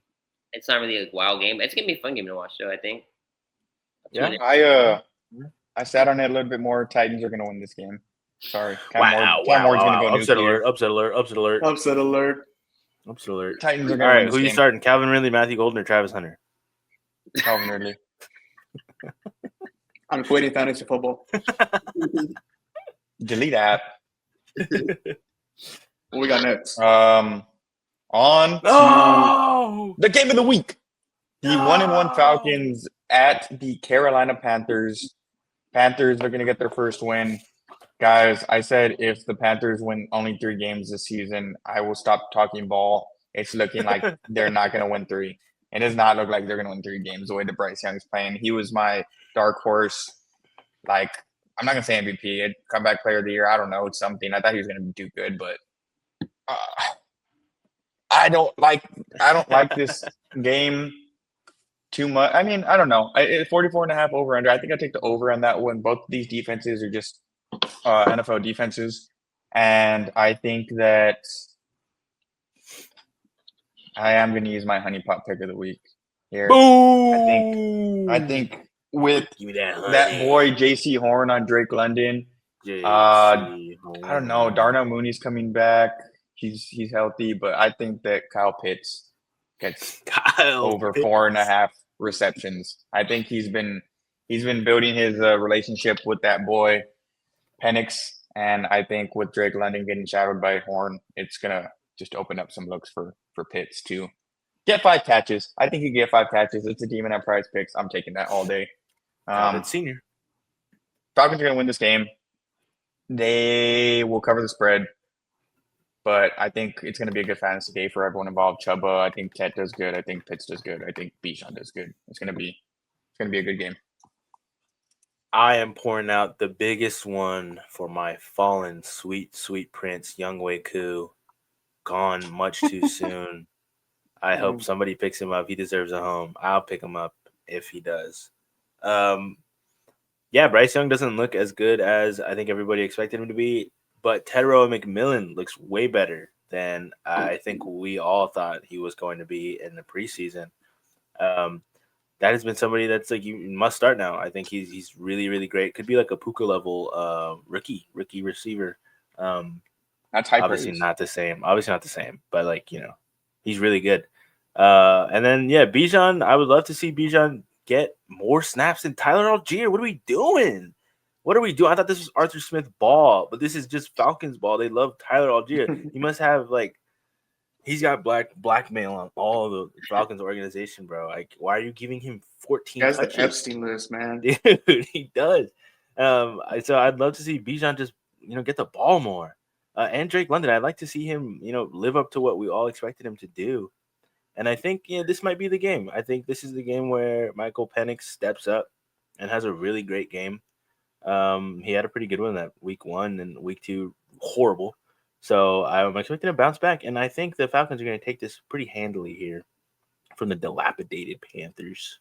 it's not really a wild game. It's going to be a fun game to watch, though, I think. Yeah. I sat on it a little bit more. Titans are going to win this game. Sorry. Wow. Cam Ward's going to go Upset nuclear. alert. Upset alert. Upset alert. Upset alert. Upset alert. Titans are All going to win right, this who you game. starting? Calvin Ridley, Matthew Golden, or Travis Hunter? Calvin Ridley. I'm avoiding fantasy football. Delete app. What we got next? On to the game of the week. The 1-1 Falcons at the Carolina Panthers. Panthers are going to get their first win. Guys, I said if the Panthers win only 3 games this season, I will stop talking ball. It's looking like they're not going to win 3. It does not look like they're going to win 3 games the way that Bryce Young is playing. He was my dark horse. Like, I'm not going to say MVP. Comeback player of the year. I don't know. It's something. I thought he was going to do good, but I don't like this game too much. I mean, I don't know. 44.5 over under. I think I take the over on that one. Both of these defenses are just NFL defenses, and I think that I am going to use my honey pot pick of the week here. Boom! I think with Give me that, that boy JC Horn on Drake London. I don't know. Darnell Mooney's coming back. He's healthy, but I think that Kyle Pitts gets over 4.5 receptions. I think he's been building his relationship with that boy Penix, and I think with Drake London getting shadowed by Horn, it's gonna just open up some looks for Pitts to get 5 catches. I think he can get 5 catches. It's a demon at Prize Picks. I'm taking that all day. Senior. Falcons are gonna win this game. They will cover the spread. But I think it's going to be a good fantasy day for everyone involved. Chuba, I think Tet does good. I think Pitts does good. I think Bijan does good. It's going to be a good game. I am pouring out the biggest one for my fallen sweet, sweet prince, Younghoe Koo. Gone much too soon. I hope somebody picks him up. He deserves a home. I'll pick him up if he does. Yeah, Bryce Young doesn't look as good as I think everybody expected him to be. But Tedrow McMillan looks way better than I think we all thought he was going to be in the preseason. That has been somebody that's like you must start now. I think he's really, really great. Could be like a Puka level rookie receiver. That's high obviously praise. not the same. Obviously not the same, but he's really good. And then Bijan. I would love to see Bijan get more snaps than Tyler Algier. What are we doing? What are we doing? I thought this was Arthur Smith ball, but this is just Falcons ball. They love Tyler Algier. He must have he's got blackmail on all of the Falcons organization, bro. Like, why are you giving him 14 That's touches? the Epstein list, man. Dude, he does. So I'd love to see Bijan just get the ball more. And Drake London, I'd like to see him live up to what we all expected him to do. And I think this might be the game. I think this is the game where Michael Penix steps up and has a really great game. He had a pretty good one that week 1 and week 2 horrible. So I'm expecting to bounce back, and I think the Falcons are going to take this pretty handily here from the dilapidated Panthers.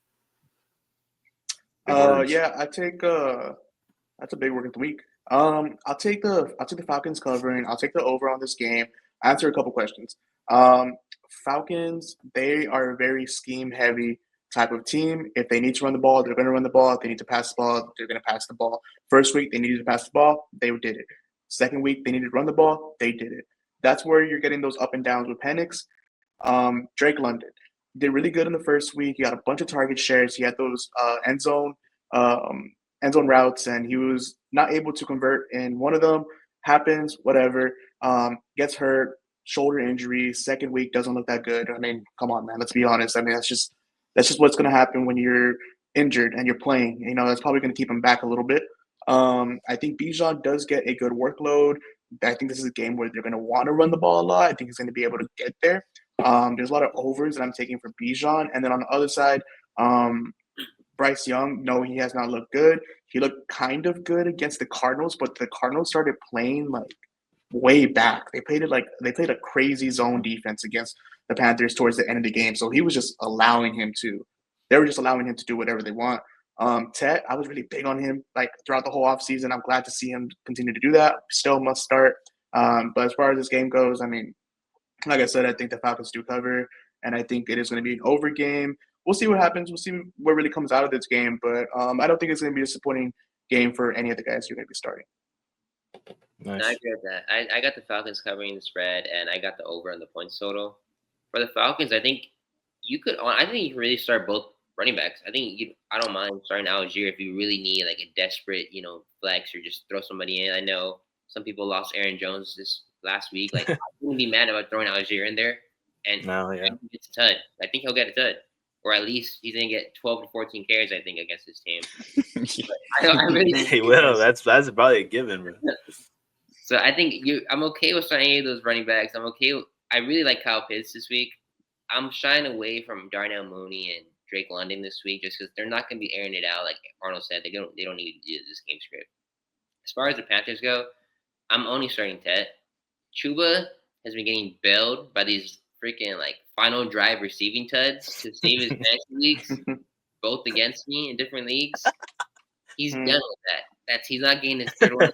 Yeah, I take that's a big word of the week. I'll take the Falcons covering. I'll take the over on this game. Answer a couple questions. Falcons, they are a very scheme heavy type of team. If they need to run the ball, they're going to run the ball. If they need to pass the ball, they're going to pass the ball. First week, they needed to pass the ball. They did it. Second week, they needed to run the ball. They did it. That's where you're getting those up and downs with Penix. Drake London did really good in the first week. He got a bunch of target shares. He had those end zone routes, and he was not able to convert in one of them. Happens, whatever. Gets hurt, shoulder injury. Second week doesn't look that good. I mean, come on, man. Let's be honest. I mean, that's just what's going to happen when you're injured and you're playing. That's probably going to keep him back a little bit. I think Bijan does get a good workload. I think this is a game where they're going to want to run the ball a lot. I think he's going to be able to get there. There's a lot of overs that I'm taking for Bijan. And then on the other side, Bryce Young, no, he has not looked good. He looked kind of good against the Cardinals, but the Cardinals started playing way back. They played a crazy zone defense against the Panthers towards the end of the game. So he was just allowing him to They were just allowing him to do whatever they want. Tet, I was really big on him like throughout the whole offseason. I'm glad to see him continue to do that. Still must start. But as far as this game goes, I mean, like I said, I think the Falcons do cover, and I think it is going to be an over game. We'll see what happens. We'll see what really comes out of this game. But I don't think it's going to be a disappointing game for any of the guys who are going to be starting. Nice. I agree with that. I got the Falcons covering the spread, and I got the over on the points total. For the Falcons, I think you can really start both running backs. I don't mind starting Algier if you really need like a desperate, flex or just throw somebody in. I know some people lost Aaron Jones this last week. Like I wouldn't be mad about throwing Algier in there, and he gets a tud. I think he'll get a tud, or at least he's gonna get 12 to 14 carries. I think against his team. I really he will. That's probably a given, bro. So I think I'm okay with starting any of those running backs. I really like Kyle Pitts this week. I'm shying away from Darnell Mooney and Drake London this week just because they're not going to be airing it out like Arnold said. They don't need to do this game script. As far as the Panthers go, I'm only starting Tet. Chuba has been getting bailed by these freaking like final drive receiving tuds to save his fantasy leagues, both against me in different leagues. He's done with that. He's not getting his third one.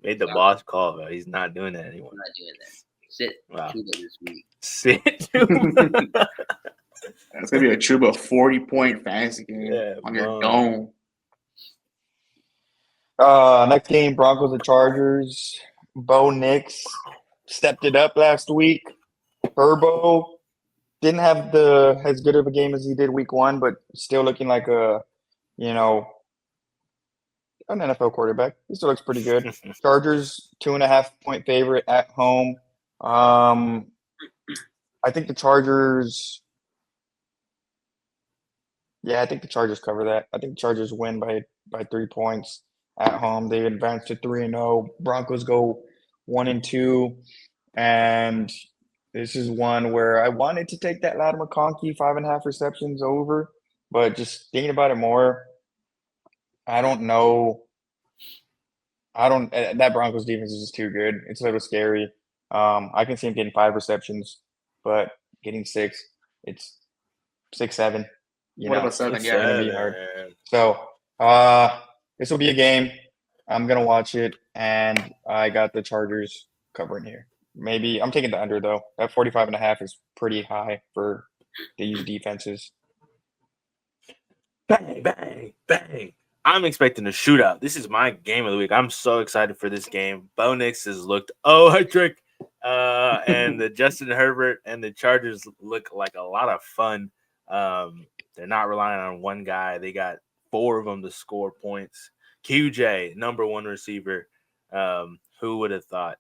Made the boss call, bro. He's not doing that anymore. I'm not doing that. Sit Chuba this week. Sit Chuba. It's gonna be a Chuba 40-point fantasy game on your dome. Next game, Broncos and Chargers. Bo Nix stepped it up last week. Herbo didn't have as good of a game as he did week 1, but still looking like an NFL quarterback. He still looks pretty good. Chargers 2.5-point favorite at home. I think the Chargers. Yeah, I think the Chargers cover that. I think the Chargers win by 3 points at home. They advance to 3-0. Broncos go 1-2, and this is one where I wanted to take that Ladd McConkey 5.5 receptions over, but just thinking about it more, I don't know. That Broncos defense is just too good. It's a little scary. I can see him getting 5 receptions, but getting 6, it's 6, 7. What about 7? Yeah, gonna be hard. So this will be a game. I'm gonna watch it, and I got the Chargers covering here. Maybe I'm taking the under though. That 45.5 is pretty high for these defenses. Bang, bang, bang. I'm expecting a shootout. This is my game of the week. I'm so excited for this game. Bo Nix has looked electric. And the Justin Herbert and the Chargers look like a lot of fun. They're not relying on one guy. They got 4 of them to score points. QJ, number 1 receiver. Who would have thought?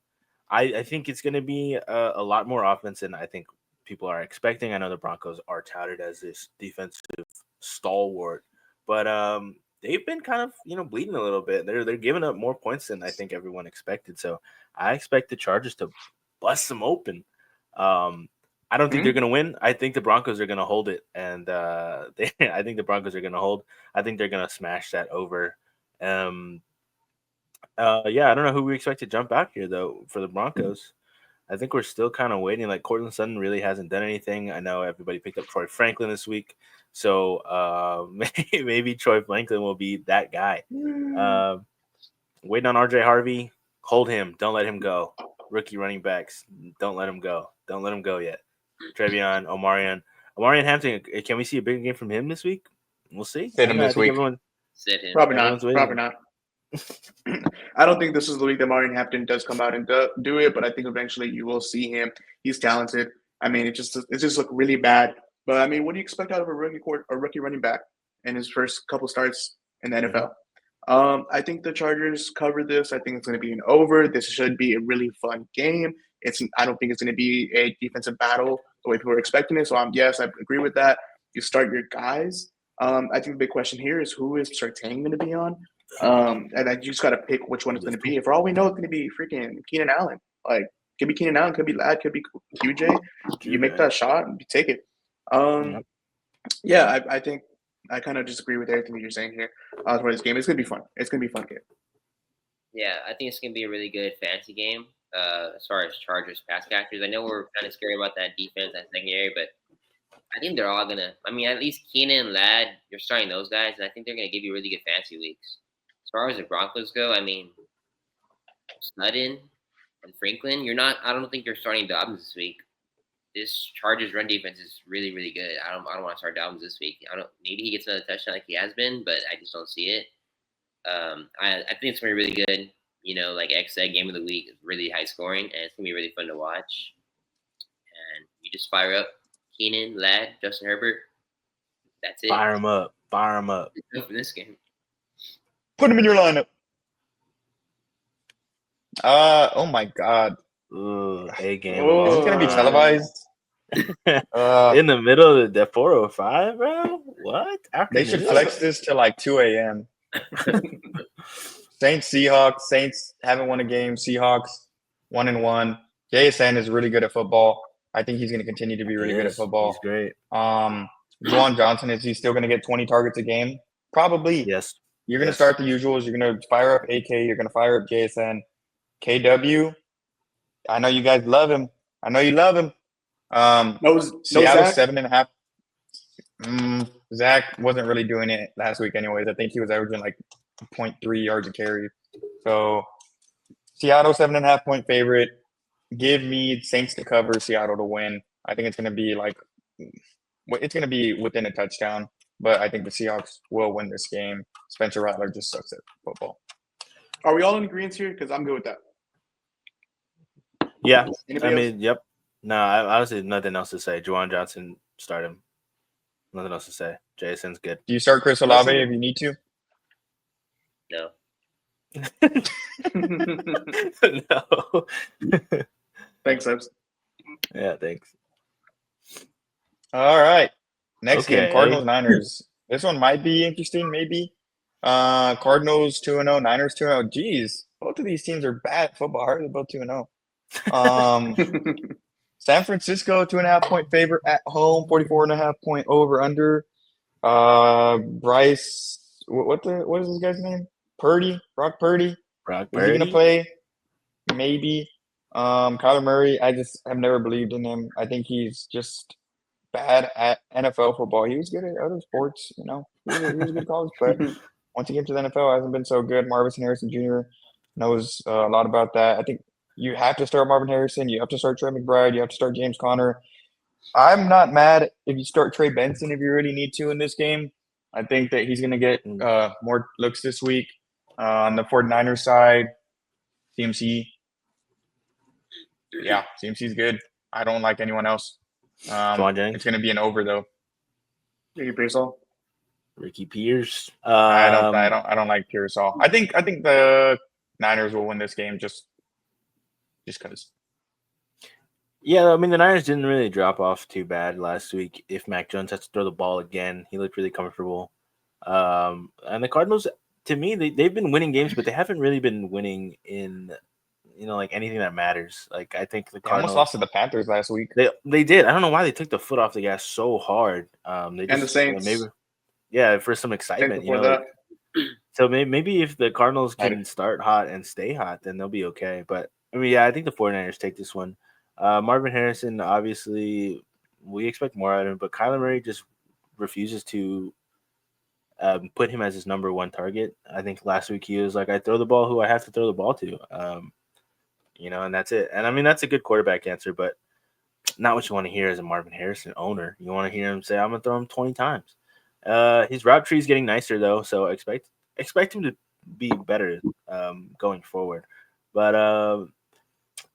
I think it's going to be a lot more offense than I think people are expecting. I know the Broncos are touted as this defensive stalwart, but they've been kind of bleeding a little bit. They're giving up more points than I think everyone expected. So I expect the Chargers to bust them open. I don't think they're going to win. I think the Broncos are going to hold it, and I think the Broncos are going to hold. I think they're going to smash that over. Yeah, I don't know who we expect to jump out here though for the Broncos. I think we're still kind of waiting. Like Cortland Sutton really hasn't done anything. I know everybody picked up Troy Franklin this week, so maybe Troy Franklin will be that guy. Waiting on RJ Harvey. Hold him. Don't let him go. Rookie running backs. Don't let him go. Don't let him go yet. Trevion, Omarion Hampton. Can we see a big game from him this week? We'll see. Sit him this week. Sit him. Probably not. I don't think this is the week that Omarion Hampton does come out and do it, but I think eventually you will see him. He's talented. I mean, it just looked really bad. But I mean, what do you expect out of a rookie running back in his first couple starts in the NFL? I think the Chargers cover this. I think it's going to be an over. This should be a really fun game. I don't think it's going to be a defensive battle the way people are expecting it. So yes, I agree with that. You start your guys. I think the big question here is who is Surtain going to be on? And I just got to pick which one it's going to be. For all we know, it's going to be freaking Keenan Allen. Like, could be Keenan Allen, could be Ladd, could be QJ. You make that shot and you take it. Yeah, I think I kind of disagree with everything that you're saying here for this game. It's going to be fun. It's going to be a fun game. Yeah, I think it's going to be a really good fantasy game as far as Chargers pass catchers. I know we're kind of scary about that defense, that secondary, but I think they're all gonna. I mean, at least Keenan and Ladd, you're starting those guys, and I think they're gonna give you really good fantasy weeks. As far as the Broncos go, I mean, Sutton and Franklin, you're not. I don't think you're starting Dobbins this week. This Chargers run defense is really, really good. I don't want to start Dobbins this week. I don't. Maybe he gets another touchdown like he has been, but I just don't see it. I think it's gonna be really good. You know, like X said, game of the week is really high scoring, and it's gonna be really fun to watch. And you just fire up Keenan, Ladd, Justin Herbert. That's it. Fire him up. For this game. Put him in your lineup. Oh my God. Ooh, A game. Oh. Is it gonna be televised? In the middle of the 405, bro? What? They should flex this to like 2 a.m. Saints, Seahawks. Saints haven't won a game. Seahawks 1-1. JSN is really good at football. I think he's going to continue to be really good at football. He's great. Juwan Johnson, is he still going to get 20 targets a game? Probably. Yes. You're going to start the usuals. You're going to fire up AK. You're going to fire up JSN. KW, I know you guys love him. I know you love him. No Seattle Zach? 7.5. Zach wasn't really doing it last week anyways. I think he was averaging like 0.3 yards a carry. So Seattle 7.5 point favorite. Give me Saints to cover, Seattle to win. I think it's going to be within a touchdown, but I think the Seahawks will win this game. Spencer Rattler just sucks at football. Are we all in agreement here? Because I'm good with that. Yeah. Anybody else? Yep. No, I honestly nothing else to say. Juwan Johnson, start him. Nothing else to say. Jason's good. Do you start Chris Olave if you need to? No. No. Thanks, Sebs. Yeah, thanks. All right. Next game, Okay. Cardinals Niners. This one might be interesting, maybe. Cardinals 2-0, Niners 2-0. Jeez, both of these teams are bad at football. How are they both 2-0? San Francisco 2.5 point favorite at home, 44.5 point over under. Bryce, what is this guy's name? Brock Purdy. Brock Is he gonna Purdy. play? Maybe. Kyler Murray, I just have never believed in him. I think he's just bad at NFL football. He was good at other sports, you know. He was a good college player. Once he came to the NFL, hasn't been so good. Marvin Harrison Jr. knows a lot about that. I think you have to start Marvin Harrison. You have to start Trey McBride. You have to start James Conner. I'm not mad if you start Trey Benson if you really need to in this game. I think that he's going to get more looks this week. On the 49ers side, CMC. Yeah, CMC's good. I don't like anyone else. Juwan Jennings. It's going to be an over though. Ricky Pearsall. Ricky Pierce. I don't like Pearsall. I think the Niners will win this game just because. Yeah, I mean the Niners didn't really drop off too bad last week. If Mac Jones has to throw the ball again, he looked really comfortable. And the Cardinals, to me, they've been winning games, but they haven't really been winning in like anything that matters. Like I think the Cardinals almost lost to the Panthers last week. They did. I don't know why they took the foot off the gas so hard. They just, And the Saints. Maybe for some excitement. So maybe if the Cardinals can start hot and stay hot, then they'll be okay. But I mean, yeah, I think the 49ers take this one. Marvin Harrison, obviously, we expect more out of him, but Kyler Murray just refuses to put him as his number one target. I think last week he was like, I throw the ball who I have to throw the ball to, and that's it. And I mean, that's a good quarterback answer, but not what you want to hear as a Marvin Harrison owner. You want to hear him say, I'm going to throw him 20 times. His route tree is getting nicer, though, so expect him to be better going forward. But,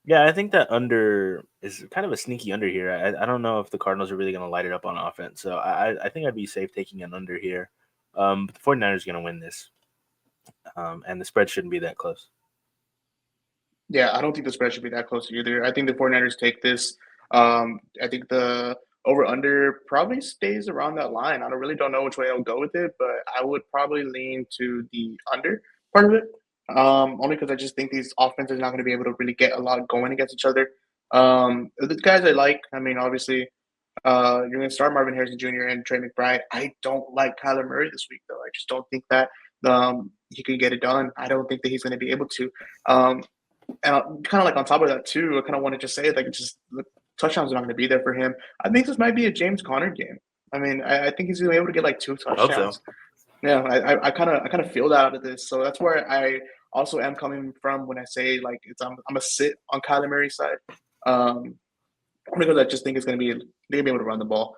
yeah, I think that under is kind of a sneaky under here. I don't know if the Cardinals are really going to light it up on offense, so I think I'd be safe taking an under here. But the 49ers are going to win this, and the spread shouldn't be that close. Yeah, I don't think the spread should be that close either. I think the 49ers take this. I think the over-under probably stays around that line. I don't know which way I'll go with it, but I would probably lean to the under part of it, only because I just think these offenses are not going to be able to really get a lot going against each other. The guys I like, I mean, obviously, you're going to start Marvin Harrison Jr. and Trey McBride. I don't like Kyler Murray this week, though. I just don't think that he can get it done. I don't think that he's going to be able to. And kind of like on top of that too, I kind of want to just say touchdowns are not going to be there for him. I think this might be a James Conner game. I mean, I think he's going to be able to get like 2 I hope so. touchdowns. Yeah, I kind of feel that out of this. So that's where I also am coming from when I say like I'm a sit on Kyler Murray's side. Because I just think it's going to be they're going to be able to run the ball.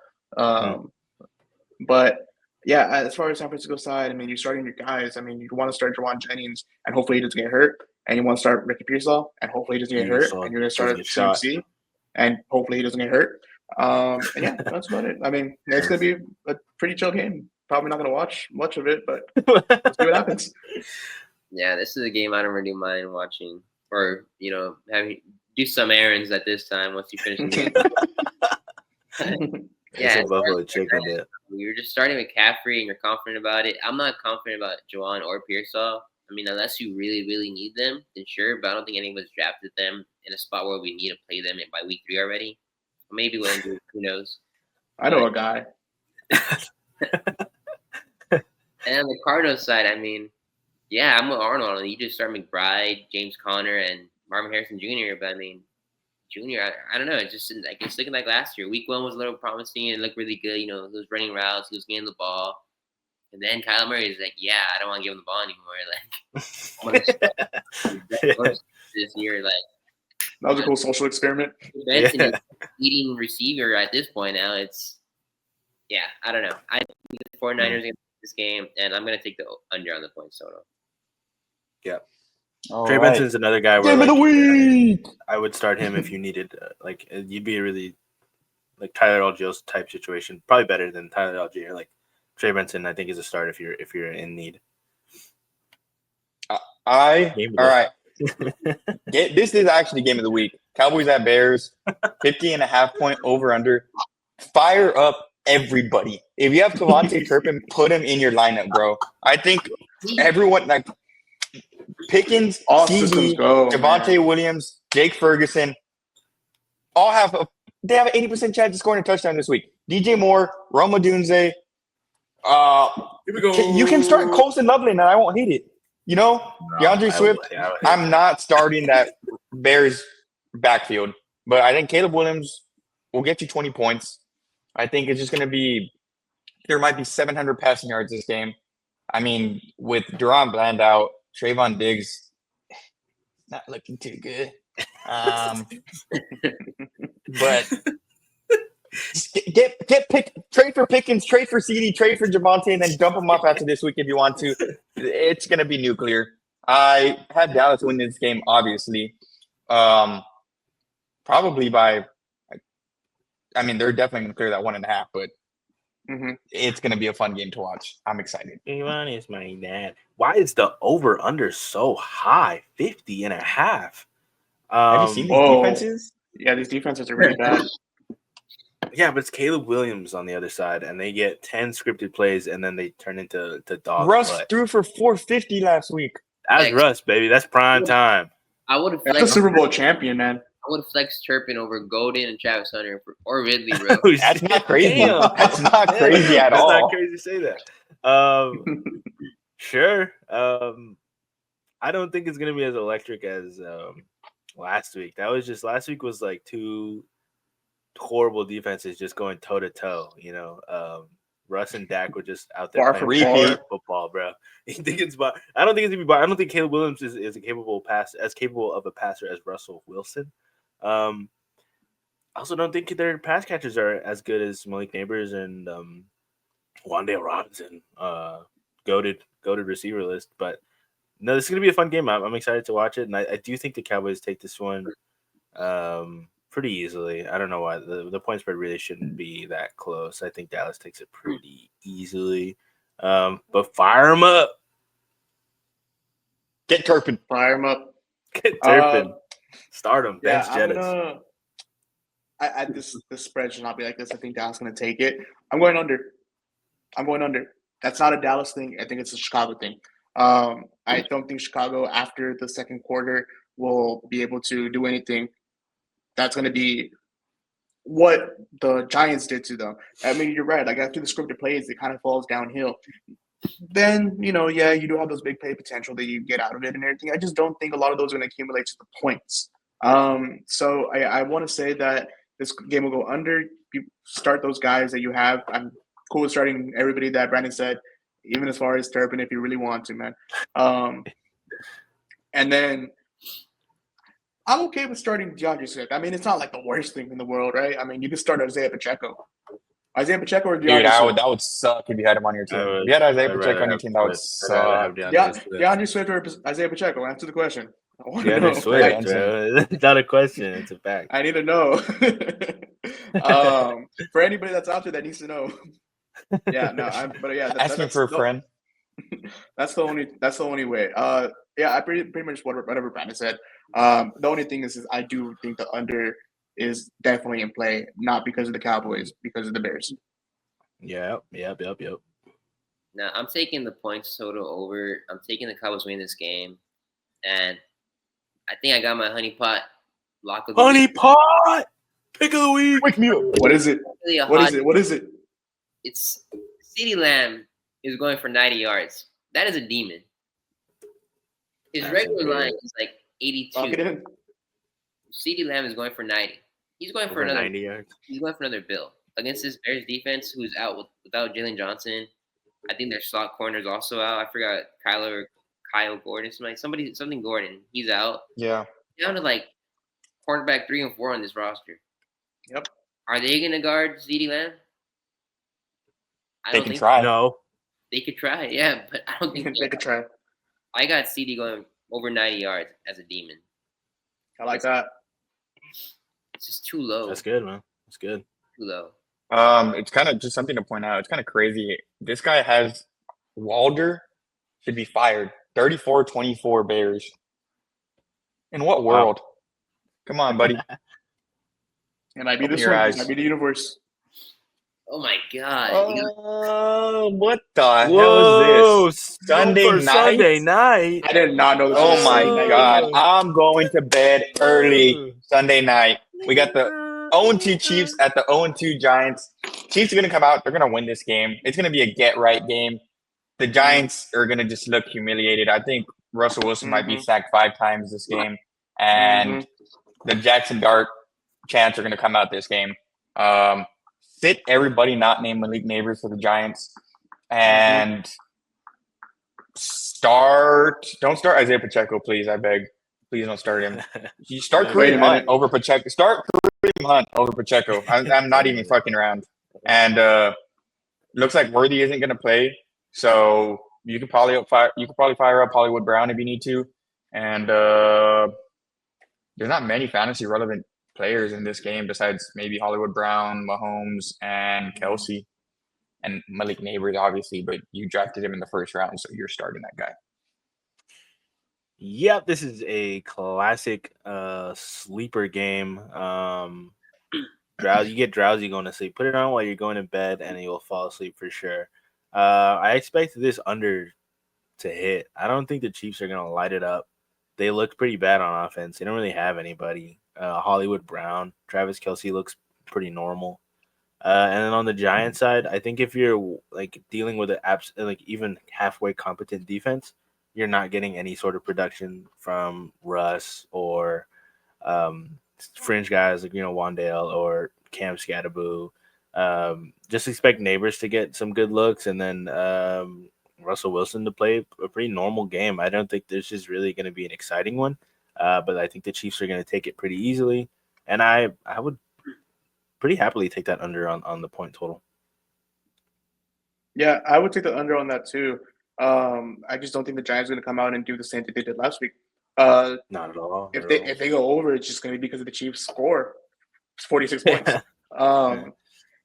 But yeah, as far as San Francisco side, I mean, you're starting your guys. I mean, you want to start Jawan Jennings, and hopefully he doesn't get hurt. And you want to start Ricky Pearsall, and hopefully he doesn't get hurt. And you're going to start CMC, and hopefully he doesn't get hurt. And yeah, that's about it. I mean, it's going to be a pretty chill game. Probably not going to watch much of it, but let's see what happens. Yeah, this is a game I don't really mind watching, or having do some errands at this time once you finish the game. Yeah, Buffalo chicken. You're just starting with Caffrey and you're confident about it. I'm not confident about Juwan or Pearsall. I mean, unless you really, really need them, then sure. But I don't think anyone's drafted them in a spot where we need to play them by week 3 already. Or maybe we'll do it. Who knows? I know a guy. And on the Cardinals side, I mean, yeah, I'm with Arnold. You just start McBride, James Conner, and Marvin Harrison Jr. But I mean, Jr., I don't know. It's looking like last year. Week 1 was a little promising and it looked really good. He was running routes, he was getting the ball. And then Kyler Murray is like, yeah, I don't want to give him the ball anymore. Like, this year, like. That was a cool social experiment. Benson is leading receiver at this point now. I don't know. I think the 49ers are going to win this game, and I'm going to take the under on the points total. Yeah. Trey Benson's another guy where Game of the week. I would start him if you needed, you'd be a really like Tyler Algier type situation, probably better than Tyler Algier. Like Trey Benson, I think is a start if you're in need. All right. This is actually game of the week. Cowboys at Bears, 50.5-point over under. Fire up everybody. If you have Devontae Turpin, put him in your lineup, bro. I think everyone like Pickens, CD, Javonte Williams, Jake Ferguson, all have they have an 80% chance of scoring a touchdown this week. DJ Moore, Roma Dunze. Here we go. You can start Colson Loveland, and I won't hate it. DeAndre Swift. I'm not starting that Bears backfield, but I think Caleb Williams will get you 20 points. I think it's just going to be there might be 700 passing yards this game. I mean, with Duron Bland out, Trayvon Diggs not looking too good. But trade for Pickens, trade for CD, trade for Javonte, and then dump them off after this week if you want to. It's going to be nuclear. I had Dallas win this game, obviously. Probably by I mean, they're definitely going to clear that 1.5, but it's going to be a fun game to watch. I'm excited. Ivan is my dad. Why is the over-under so high? 50.5. Have you seen these defenses? Yeah, these defenses are really bad. Yeah, but it's Caleb Williams on the other side, and they get 10 scripted plays, and then they turn into dog. Russ threw for 450 last week. That's Russ, baby. That's prime time. That's a Super Bowl champion, man. I would flex Turpin over Golden and Travis Hunter or Ridley, bro. That's not crazy. That's not crazy at all. That's not crazy to say that. Sure. I don't think it's gonna be as electric as last week. Last week was like 2 horrible defenses just going toe to toe. Russ and Dak were just out there playing football, bro. I don't think it's gonna be. I don't think Caleb Williams is as capable of a passer as Russell Wilson. I also don't think their pass catchers are as good as Malik Neighbors and Wan'Dale Robinson, goated receiver list. But no, this is gonna be a fun game. I'm excited to watch it, and I do think the Cowboys take this one pretty easily. I don't know why the point spread really shouldn't be that close. I think Dallas takes it pretty easily. But fire them up. Get Turpin. Fire him up. Get Turpin. Start him. Yeah, Bench Jettis. This spread should not be like this. I think Dallas is going to take it. I'm going under. That's not a Dallas thing. I think it's a Chicago thing. I don't think Chicago, after the second quarter, will be able to do anything. That's going to be what the Giants did to them. I mean, you're right. Like, after the scripted plays, it kind of falls downhill. Then, you do have those big play potential that you get out of it and everything. I just don't think a lot of those are going to accumulate to the points. So I want to say that This game will go under. You start those guys that you have. I'm cool with starting everybody that Brandon said, even as far as Turpin if you really want to, man. And then I'm okay with starting DeAndre Swift. I mean, it's not like the worst thing in the world, right? I mean, you can start Isaiah Pacheco. Isaiah Pacheco or DeAndre Dude, Swift? that would suck if you had him on your team. If you had Isaiah Pacheco on your team, that would suck. DeAndre Swift or Isaiah Pacheco? Answer the question. I want to know. Swift, it's not a question. It's a fact. I need to know. For anybody that's out there that needs to know. Yeah, no, asking for a friend. That's the only way. Yeah, I pretty much whatever Brandon said. The only thing is I do think the under is definitely in play, not because of the Cowboys, because of the Bears. Yep. Now I'm taking the points total over. I'm taking the Cowboys win this game, and I think I got my honeypot lock of the week. Honeypot pick of the week. Wake me up. What is it? What is it? It's CeeDee Lamb is going for 90 yards. That is a demon. His regular line is like 82. Lock it in. CeeDee Lamb is going for 90. He's going for another 90 yards. He's going for another bill against this Bears defense, who's out without Jalen Johnson. I think their slot corner's also out. I forgot Kyle Gordon, something Gordon. He's out. Yeah. Down to like quarterback 3 and 4 on this roster. Yep. Are they going to guard CeeDee Lamb? They can try. No. They could try, yeah, but I don't think they could try. I got CeeDee going over 90 yards as a demon. I like that. It's just too low. That's good, man. That's good. Too low. It's kind of just something to point out. It's kind of crazy. This guy has Walder should be fired. 34-24 Bears. In what world? Come on, buddy. It might be Open this your one. eyes. It might be the universe. Oh my God. What the hell is this? Sunday night? I did not know this. Oh was my Sunday night. God. I'm going to bed early Sunday night. We got the 0-2 Chiefs at the 0-2 Giants. Chiefs are going to come out. They're going to win this game. It's going to be a get-right game. The Giants are going to just look humiliated. I think Russell Wilson might be sacked 5 times this game. And the Jackson Dart chants are going to come out this game. Sit everybody not named Malik Neighbors for the Giants. And don't start Isaiah Pacheco, please, I beg. Please don't start him. You start Kareem Hunt over Pacheco. Start Kareem Hunt over Pacheco. I'm not even fucking around. And looks like Worthy isn't going to play, so you could probably fire up Hollywood Brown if you need to. And there's not many fantasy relevant players in this game besides maybe Hollywood Brown, Mahomes, and Kelsey, and Malik Neighbors, obviously. But you drafted him in the first round, so you're starting that guy. Yep, this is a classic sleeper game. You get drowsy going to sleep. Put it on while you're going to bed, and you'll fall asleep for sure. I expect this under to hit. I don't think the Chiefs are going to light it up. They look pretty bad on offense. They don't really have anybody. Hollywood Brown, Travis Kelce looks pretty normal. And then on the Giants side, I think if you're like dealing with even halfway competent defense, you're not getting any sort of production from Russ or fringe guys like Wandale or Cam Scatterboo. Just expect Neighbors to get some good looks, and then Russell Wilson to play a pretty normal game. I don't think this is really going to be an exciting one, but I think the Chiefs are going to take it pretty easily, and I would pretty happily take that under on the point total. Yeah, I would take the under on that too. I just don't think the Giants are going to come out and do the same thing they did last week. Not at all. If they go over, it's just going to be because of the Chiefs' score. It's 46 points.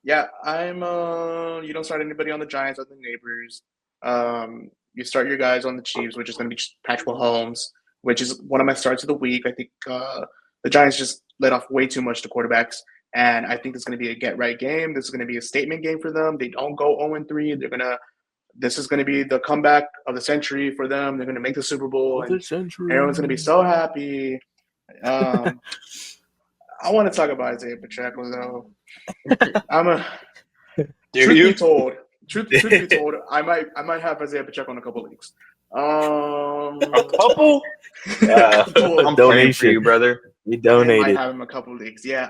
Yeah, you don't start anybody on the Giants or the Neighbors. You start your guys on the Chiefs, which is going to be Patrick Mahomes, which is one of my starts of the week. I think the Giants just let off way too much to quarterbacks, and I think it's going to be a get-right game. This is going to be a statement game for them. They don't go 0-3. This is going to be the comeback of the century for them. They're going to make the Super Bowl, and everyone's going to be so happy. I want to talk about Isaiah Pacheco, though. Truth be told, I might have Isaiah Pacheco in a couple leagues. A couple? I'm praying for you, brother. You donated. I might have him a couple leagues. Yeah,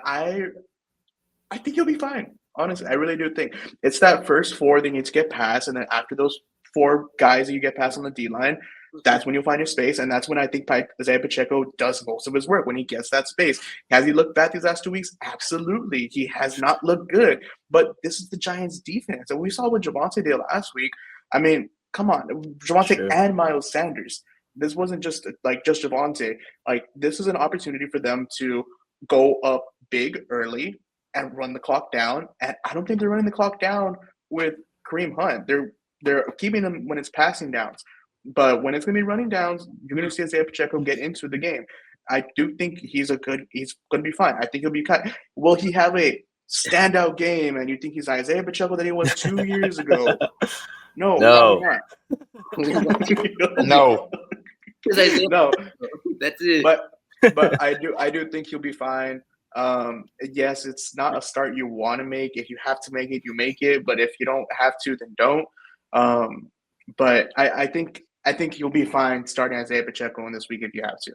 I think he'll be fine. Honestly, I really do think it's that first four they need to get past, and then after those four guys that you get past on the D line, that's when you'll find your space, and that's when I think Isaiah Pacheco does most of his work when he gets that space. Has he looked bad these last 2 weeks? Absolutely, he has not looked good. But this is the Giants' defense, and we saw what Javonte did last week. I mean, come on, Javonte and Miles Sanders. This wasn't just Javonte. Like this is an opportunity for them to go up big early and run the clock down. And I don't think they're running the clock down with Kareem Hunt. They're keeping them when it's passing downs. But when it's going to be running downs, you're going to see Isaiah Pacheco get into the game. I do think he's going to be fine. I think he'll be kind. Will he have a standout game and you think he's Isaiah Pacheco that he was 2 years ago? No. No. No. No. That's it. But I do think he'll be fine. Yes, it's not a start you want to make. If you have to make it, you make it. But if you don't have to, then don't. But I think you'll be fine starting Isaiah Pacheco in this week if you have to.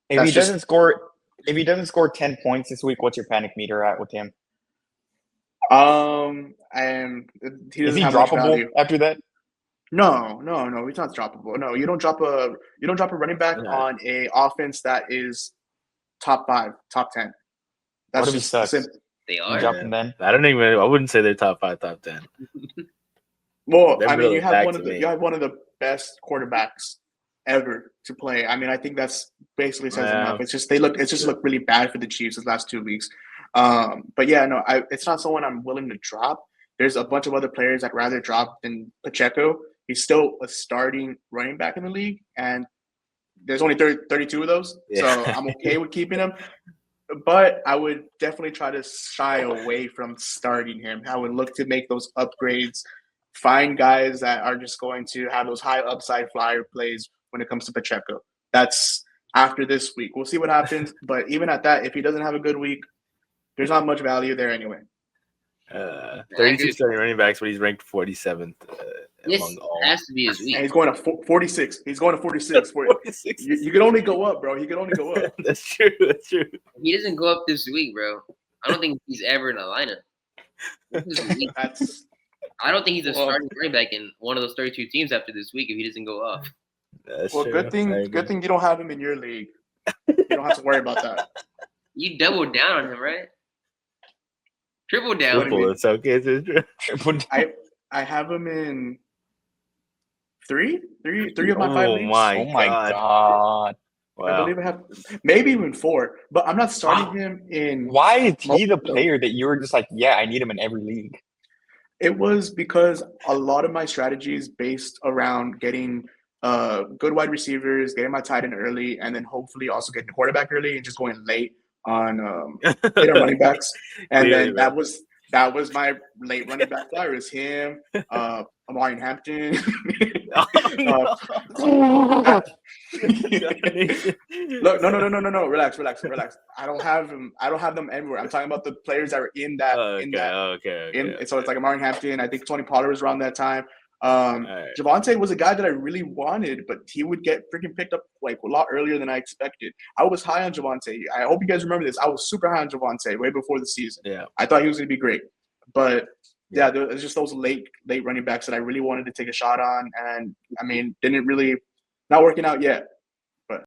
If he doesn't score 10 points this week, what's your panic meter at with him? And he Is doesn't he have much droppable value. after that? No, he's not droppable. No, you don't drop a running back on a offense that is top 5, top 10. That's What if he just sucks? simple. They You are. drop him then? I wouldn't say they're top 5, top 10. Well, They're I mean, really you have back one to of the me. you have one of the best quarterbacks ever to play. I mean, I think that's basically says enough. It's just looked really bad for the Chiefs the last 2 weeks. But yeah, no, it's not someone I'm willing to drop. There's a bunch of other players I'd rather drop than Pacheco. He's still a starting running back in the league, and there's only 32 of those, so I'm okay with keeping him. But I would definitely try to shy away from starting him. I would look to make those upgrades, find guys that are just going to have those high upside flyer plays when it comes to Pacheco. That's after this week. We'll see what happens. But even at that, if he doesn't have a good week, there's not much value there anyway. 32 starting running backs, but he's ranked 47th among all. Has to be his week. And he's going to 46. He's going to 46. 46. You can only go up, bro. He can only go up. That's true. That's true. He doesn't go up this week, bro. I don't think he's ever in a lineup. I don't think he's a starting running back in one of those 32 teams after this week if he doesn't go off. That's well, true. good thing you don't have him in your league. You don't have to worry about that. You doubled down on him, right? Triple down. It's okay. It's I have him in three of my 5 leagues. Oh my god! Wow. I believe I have maybe even 4, but I'm not starting him in. Why is he the player that you were just like, yeah, I need him in every league? It was because a lot of my strategies based around getting good wide receivers, getting my tight end early, and then hopefully also getting the quarterback early and just going late on running backs. And Clearly, then that was my late running back flyer is him, Amari Hampton. Look, no. Relax. I don't have them everywhere. I'm talking about the players that are in that. Okay. So it's like Amari Hampton. I think Tony Pollard was around that time. Right. Javonte was a guy that I really wanted, but he would get freaking picked up like a lot earlier than I expected. I was high on Javonte. I hope you guys remember this. I was super high on Javonte way before the season. Yeah. I thought he was going to be great. But yeah, there's just those late running backs that I really wanted to take a shot on. And I mean, not working out yet. But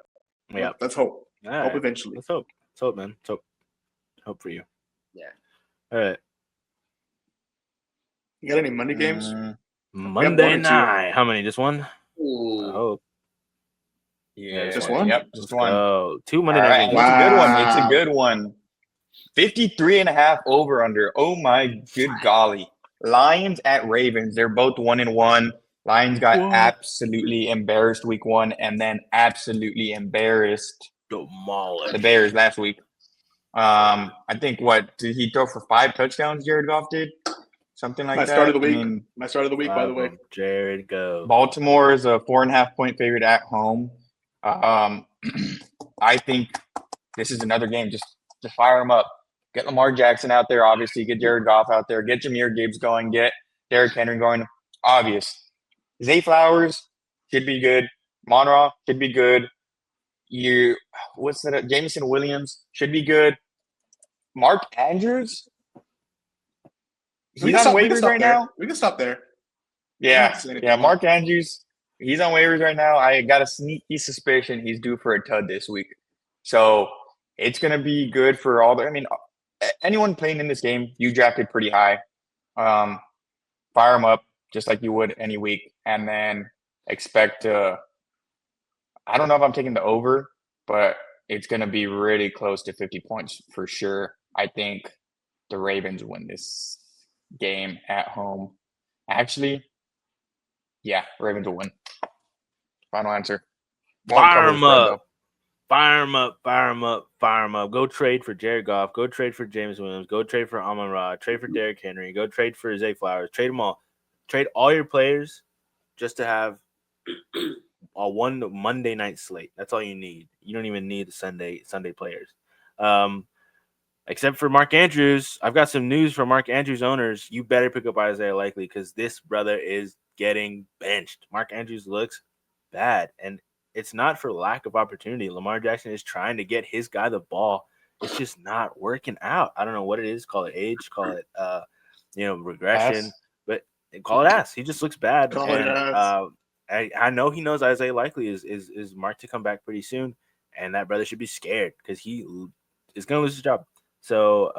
yeah, let's hope. Hope eventually. Let's hope. Let's hope, man. Let's hope. Hope for you. Yeah. All right. You got any Monday games? Monday night. How many? Just one? Ooh. I hope. Yeah. Just one? Yep, just one. Oh, 2 Monday night games. Wow. It's a good one. It's a good one. 53.5 over under. Oh my good golly. Lions at Ravens. They're both 1-1. Lions got absolutely embarrassed week 1 and then absolutely embarrassed the Bears last week. I think did he throw for 5 touchdowns, Jared Goff did? Something like that. My start of the week, by the way. Jared, go. Baltimore is a 4.5-point favorite at home. I think this is another game. Just fire them up. Get Lamar Jackson out there, obviously. Get Jared Goff out there. Get Jahmyr Gibbs going. Get Derrick Henry going. Obvious. Zay Flowers should be good. Monroe should be good. Jameson Williams should be good. Mark Andrews he's on waivers right now. We can stop there. Yeah. Mark Andrews, he's on waivers right now. I got a sneaky suspicion he's due for a tud this week. So it's going to be good for all the – I mean, anyone playing in this game, you drafted pretty high. Fire them up just like you would any week, and then expect to – I don't know if I'm taking the over, but it's going to be really close to 50 points for sure. I think the Ravens win this game at home. Actually, yeah, Ravens will win. Final answer. Fire him up. Fire him up. Fire him up. Fire him up. Go trade for Jared Goff. Go trade for James Williams. Go trade for Amon-Ra. Trade for Derrick Henry. Go trade for Zay Flowers. Trade them all. Trade all your players just to have a one Monday night slate. That's all you need. You don't even need the Sunday players. Except for Mark Andrews. I've got some news for Mark Andrews owners. You better pick up Isaiah Likely because this brother is getting benched. Mark Andrews looks bad, and it's not for lack of opportunity. Lamar Jackson is trying to get his guy the ball. It's just not working out. I don't know what it is. Call it age. Call it regression. But call it ass. He just looks bad. I know he knows Isaiah Likely is marked to come back pretty soon, and that brother should be scared because he is going to lose his job. So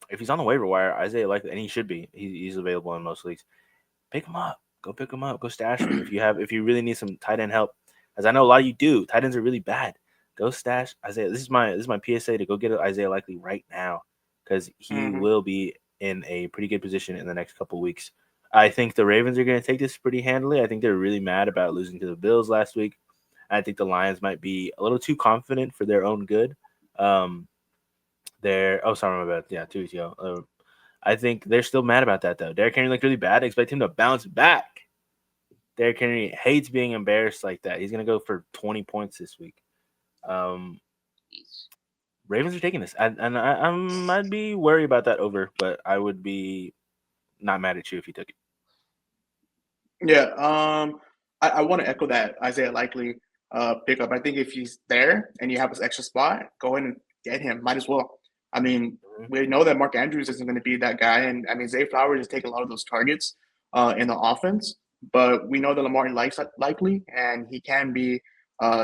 if he's on the waiver wire, Isaiah Likely, and he should be, he's available in most leagues. Pick him up. Go pick him up. Go stash him. If you really need some tight end help, as I know a lot of you do, tight ends are really bad. Go stash Isaiah. This is my PSA to go get Isaiah Likely right now because he will be in a pretty good position in the next couple of weeks. I think the Ravens are going to take this pretty handily. I think they're really mad about losing to the Bills last week. I think the Lions might be a little too confident for their own good. Sorry, my bad. Yeah, 2 weeks ago. I think they're still mad about that, though. Derrick Henry looked really bad. I expect him to bounce back. Derrick Henry hates being embarrassed like that. He's going to go for 20 points this week. Ravens are taking this. I'd be worried about that over, but I would be not mad at you if you took it. Yeah, I want to echo that Isaiah Likely pickup. I think if he's there and you have this extra spot, go in and get him. Might as well. I mean, we know that Mark Andrews isn't going to be that guy, and I mean Zay Flowers is taking a lot of those targets in the offense. But we know that Lamar likes Likely, and he can be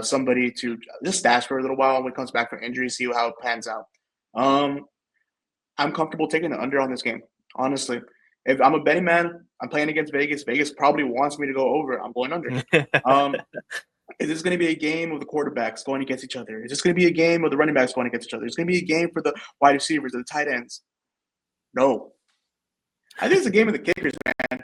somebody to just stash for a little while when he comes back from injury, see how it pans out. I'm comfortable taking the under on this game, honestly. If I'm a betting man, I'm playing against Vegas. Vegas probably wants me to go over. I'm going under. Is this going to be a game of the quarterbacks going against each other? Is this going to be a game of the running backs going against each other? Is it going to be a game for the wide receivers or the tight ends? No. I think it's a game of the kickers, man.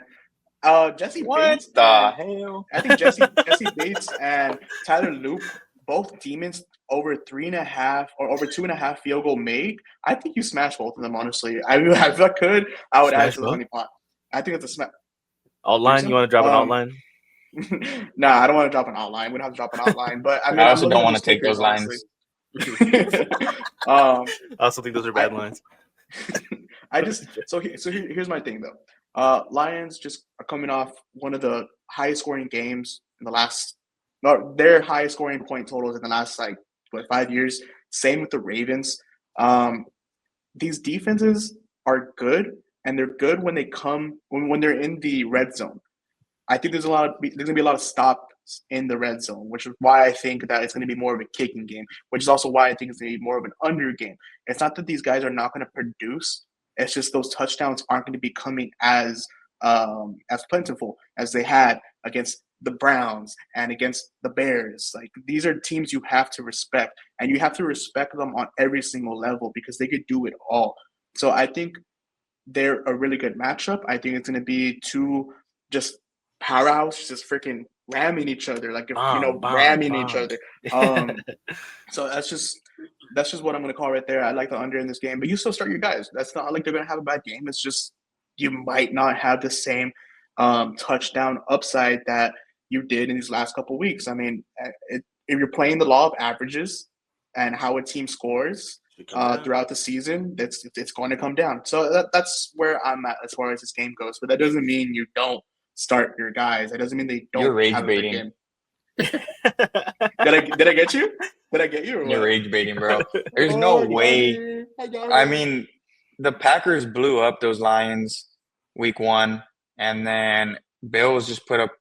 Jesse Bates. What the hell? I think Jesse Bates and Tyler Loop, both demons, over 3.5 or over 2.5 field goal made. I think you smash both of them, honestly. If I could, I would add to the honey pot. I think it's a smash. Outline? You want to drop an outline? Nah, I don't want to drop an outline. We don't have to drop an outline, but I mean, I also don't want to take those lines. I also think those are bad lines. Here's my thing though. Lions just are coming off one of the highest scoring games in the last. No, their highest scoring point totals in the last 5 years. Same with the Ravens. These defenses are good, and they're good when they come when they're in the red zone. I think there's going to be a lot of stops in the red zone, which is why I think that it's going to be more of a kicking game, which is also why I think it's going to be more of an under game. It's not that these guys are not going to produce. It's just those touchdowns aren't going to be coming as plentiful as they had against the Browns and against the Bears. Like, these are teams you have to respect, and you have to respect them on every single level because they could do it all. So I think they're a really good matchup. I think it's going to be two just powerhouse just freaking ramming each other, ramming each other. So that's just what I'm going to call right there. I like the under in this game, but you still start your guys. That's not like they're going to have a bad game. It's just you might not have the same touchdown upside that you did in these last couple of weeks. I mean, if you're playing the law of averages and how a team scores throughout the season, it's going to come down. So that's where I'm at as far as this game goes. But that doesn't mean you don't start your guys. That doesn't mean they don't. You're rage have baiting. A good game. Did I get you? Did I get you? You're rage baiting, bro. There's no way. I mean, the Packers blew up those Lions week 1, and then Bills just put up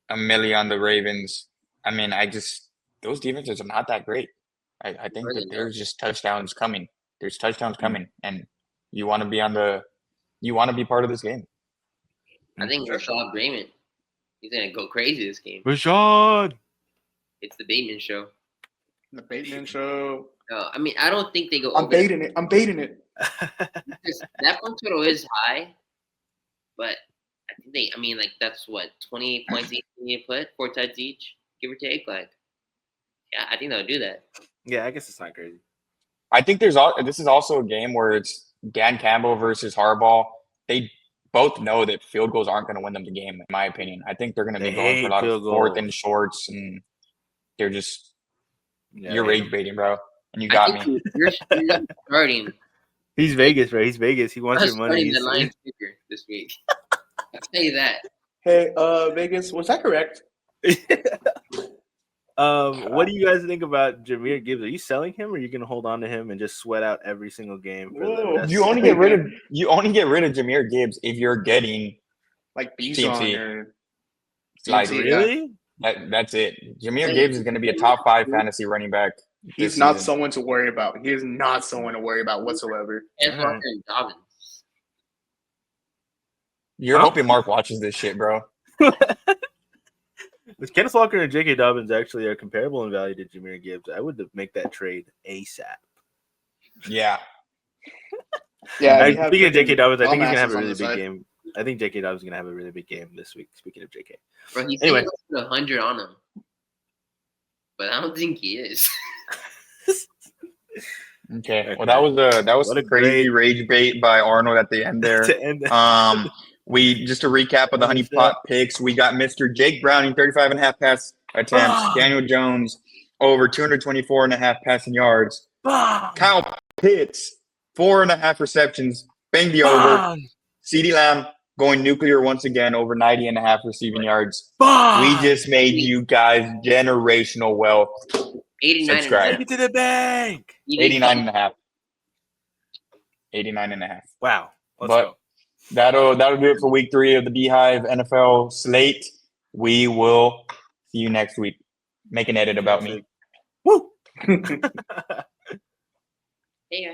a milli on the Ravens. I mean, those defenses are not that great. I think that there's just touchdowns coming. There's touchdowns coming, and you want to be part of this game. I think Rashad Bateman, he's gonna go crazy this game. Rashad. It's the Bateman show. The Bateman show. No, I mean I don't think they go. I'm baiting it. Because that point total is high, but I think that's what 20 points each you put 4 touchdowns each, give or take. Like, yeah, I think they'll do that. Yeah, I guess it's not crazy. I think this is also a game where it's Dan Campbell versus Harbaugh. They both know that field goals aren't going to win them the game, in my opinion. I think they're going to be going for a lot of fourth and shorts, and they're just you're rage baiting, bro. And you got me. You're starting. He's Vegas, bro. He's Vegas. He wants your money. The Lions kicker this week. I'll tell you that. Hey, Vegas, was that correct? What do you guys think about Jahmyr Gibbs? Are you selling him, or are you going to hold on to him and just sweat out every single game? You only get rid of Jahmyr Gibbs if you're getting like Bijan or like really. That's it. Jahmyr Gibbs is going to be a top 5 fantasy running back. He's not someone to worry about. He is not someone to worry about whatsoever. And Walker and Dobbins. You're hoping Mark watches this shit, bro. Kenneth Walker and J.K. Dobbins actually are comparable in value to Jahmyr Gibbs. I would make that trade ASAP. Yeah. Speaking of J.K. Dobbins, I think he's going to have a really big game. I think J.K. Dobbins is going to have a really big game this week, speaking of J.K. Bro, he's anyway. 100 on him. But I don't think he is. Okay. Well, that was a crazy rage bait by Arnold at the end there. We just a recap of the honey pot picks. We got Mr. Jake Browning, 35.5 pass attempts. Daniel Jones over 224.5 passing yards. Kyle Pitts, 4.5 receptions. Bang the over. CeeDee Lamb going nuclear once again, over 90.5 receiving yards. We just made you guys generational wealth. 89. Take it to the bank. 89.5. 89.5. Wow. Let's go. That'll do it for week 3 of the Beehive NFL slate. We will see you next week. Make an edit about me. Woo!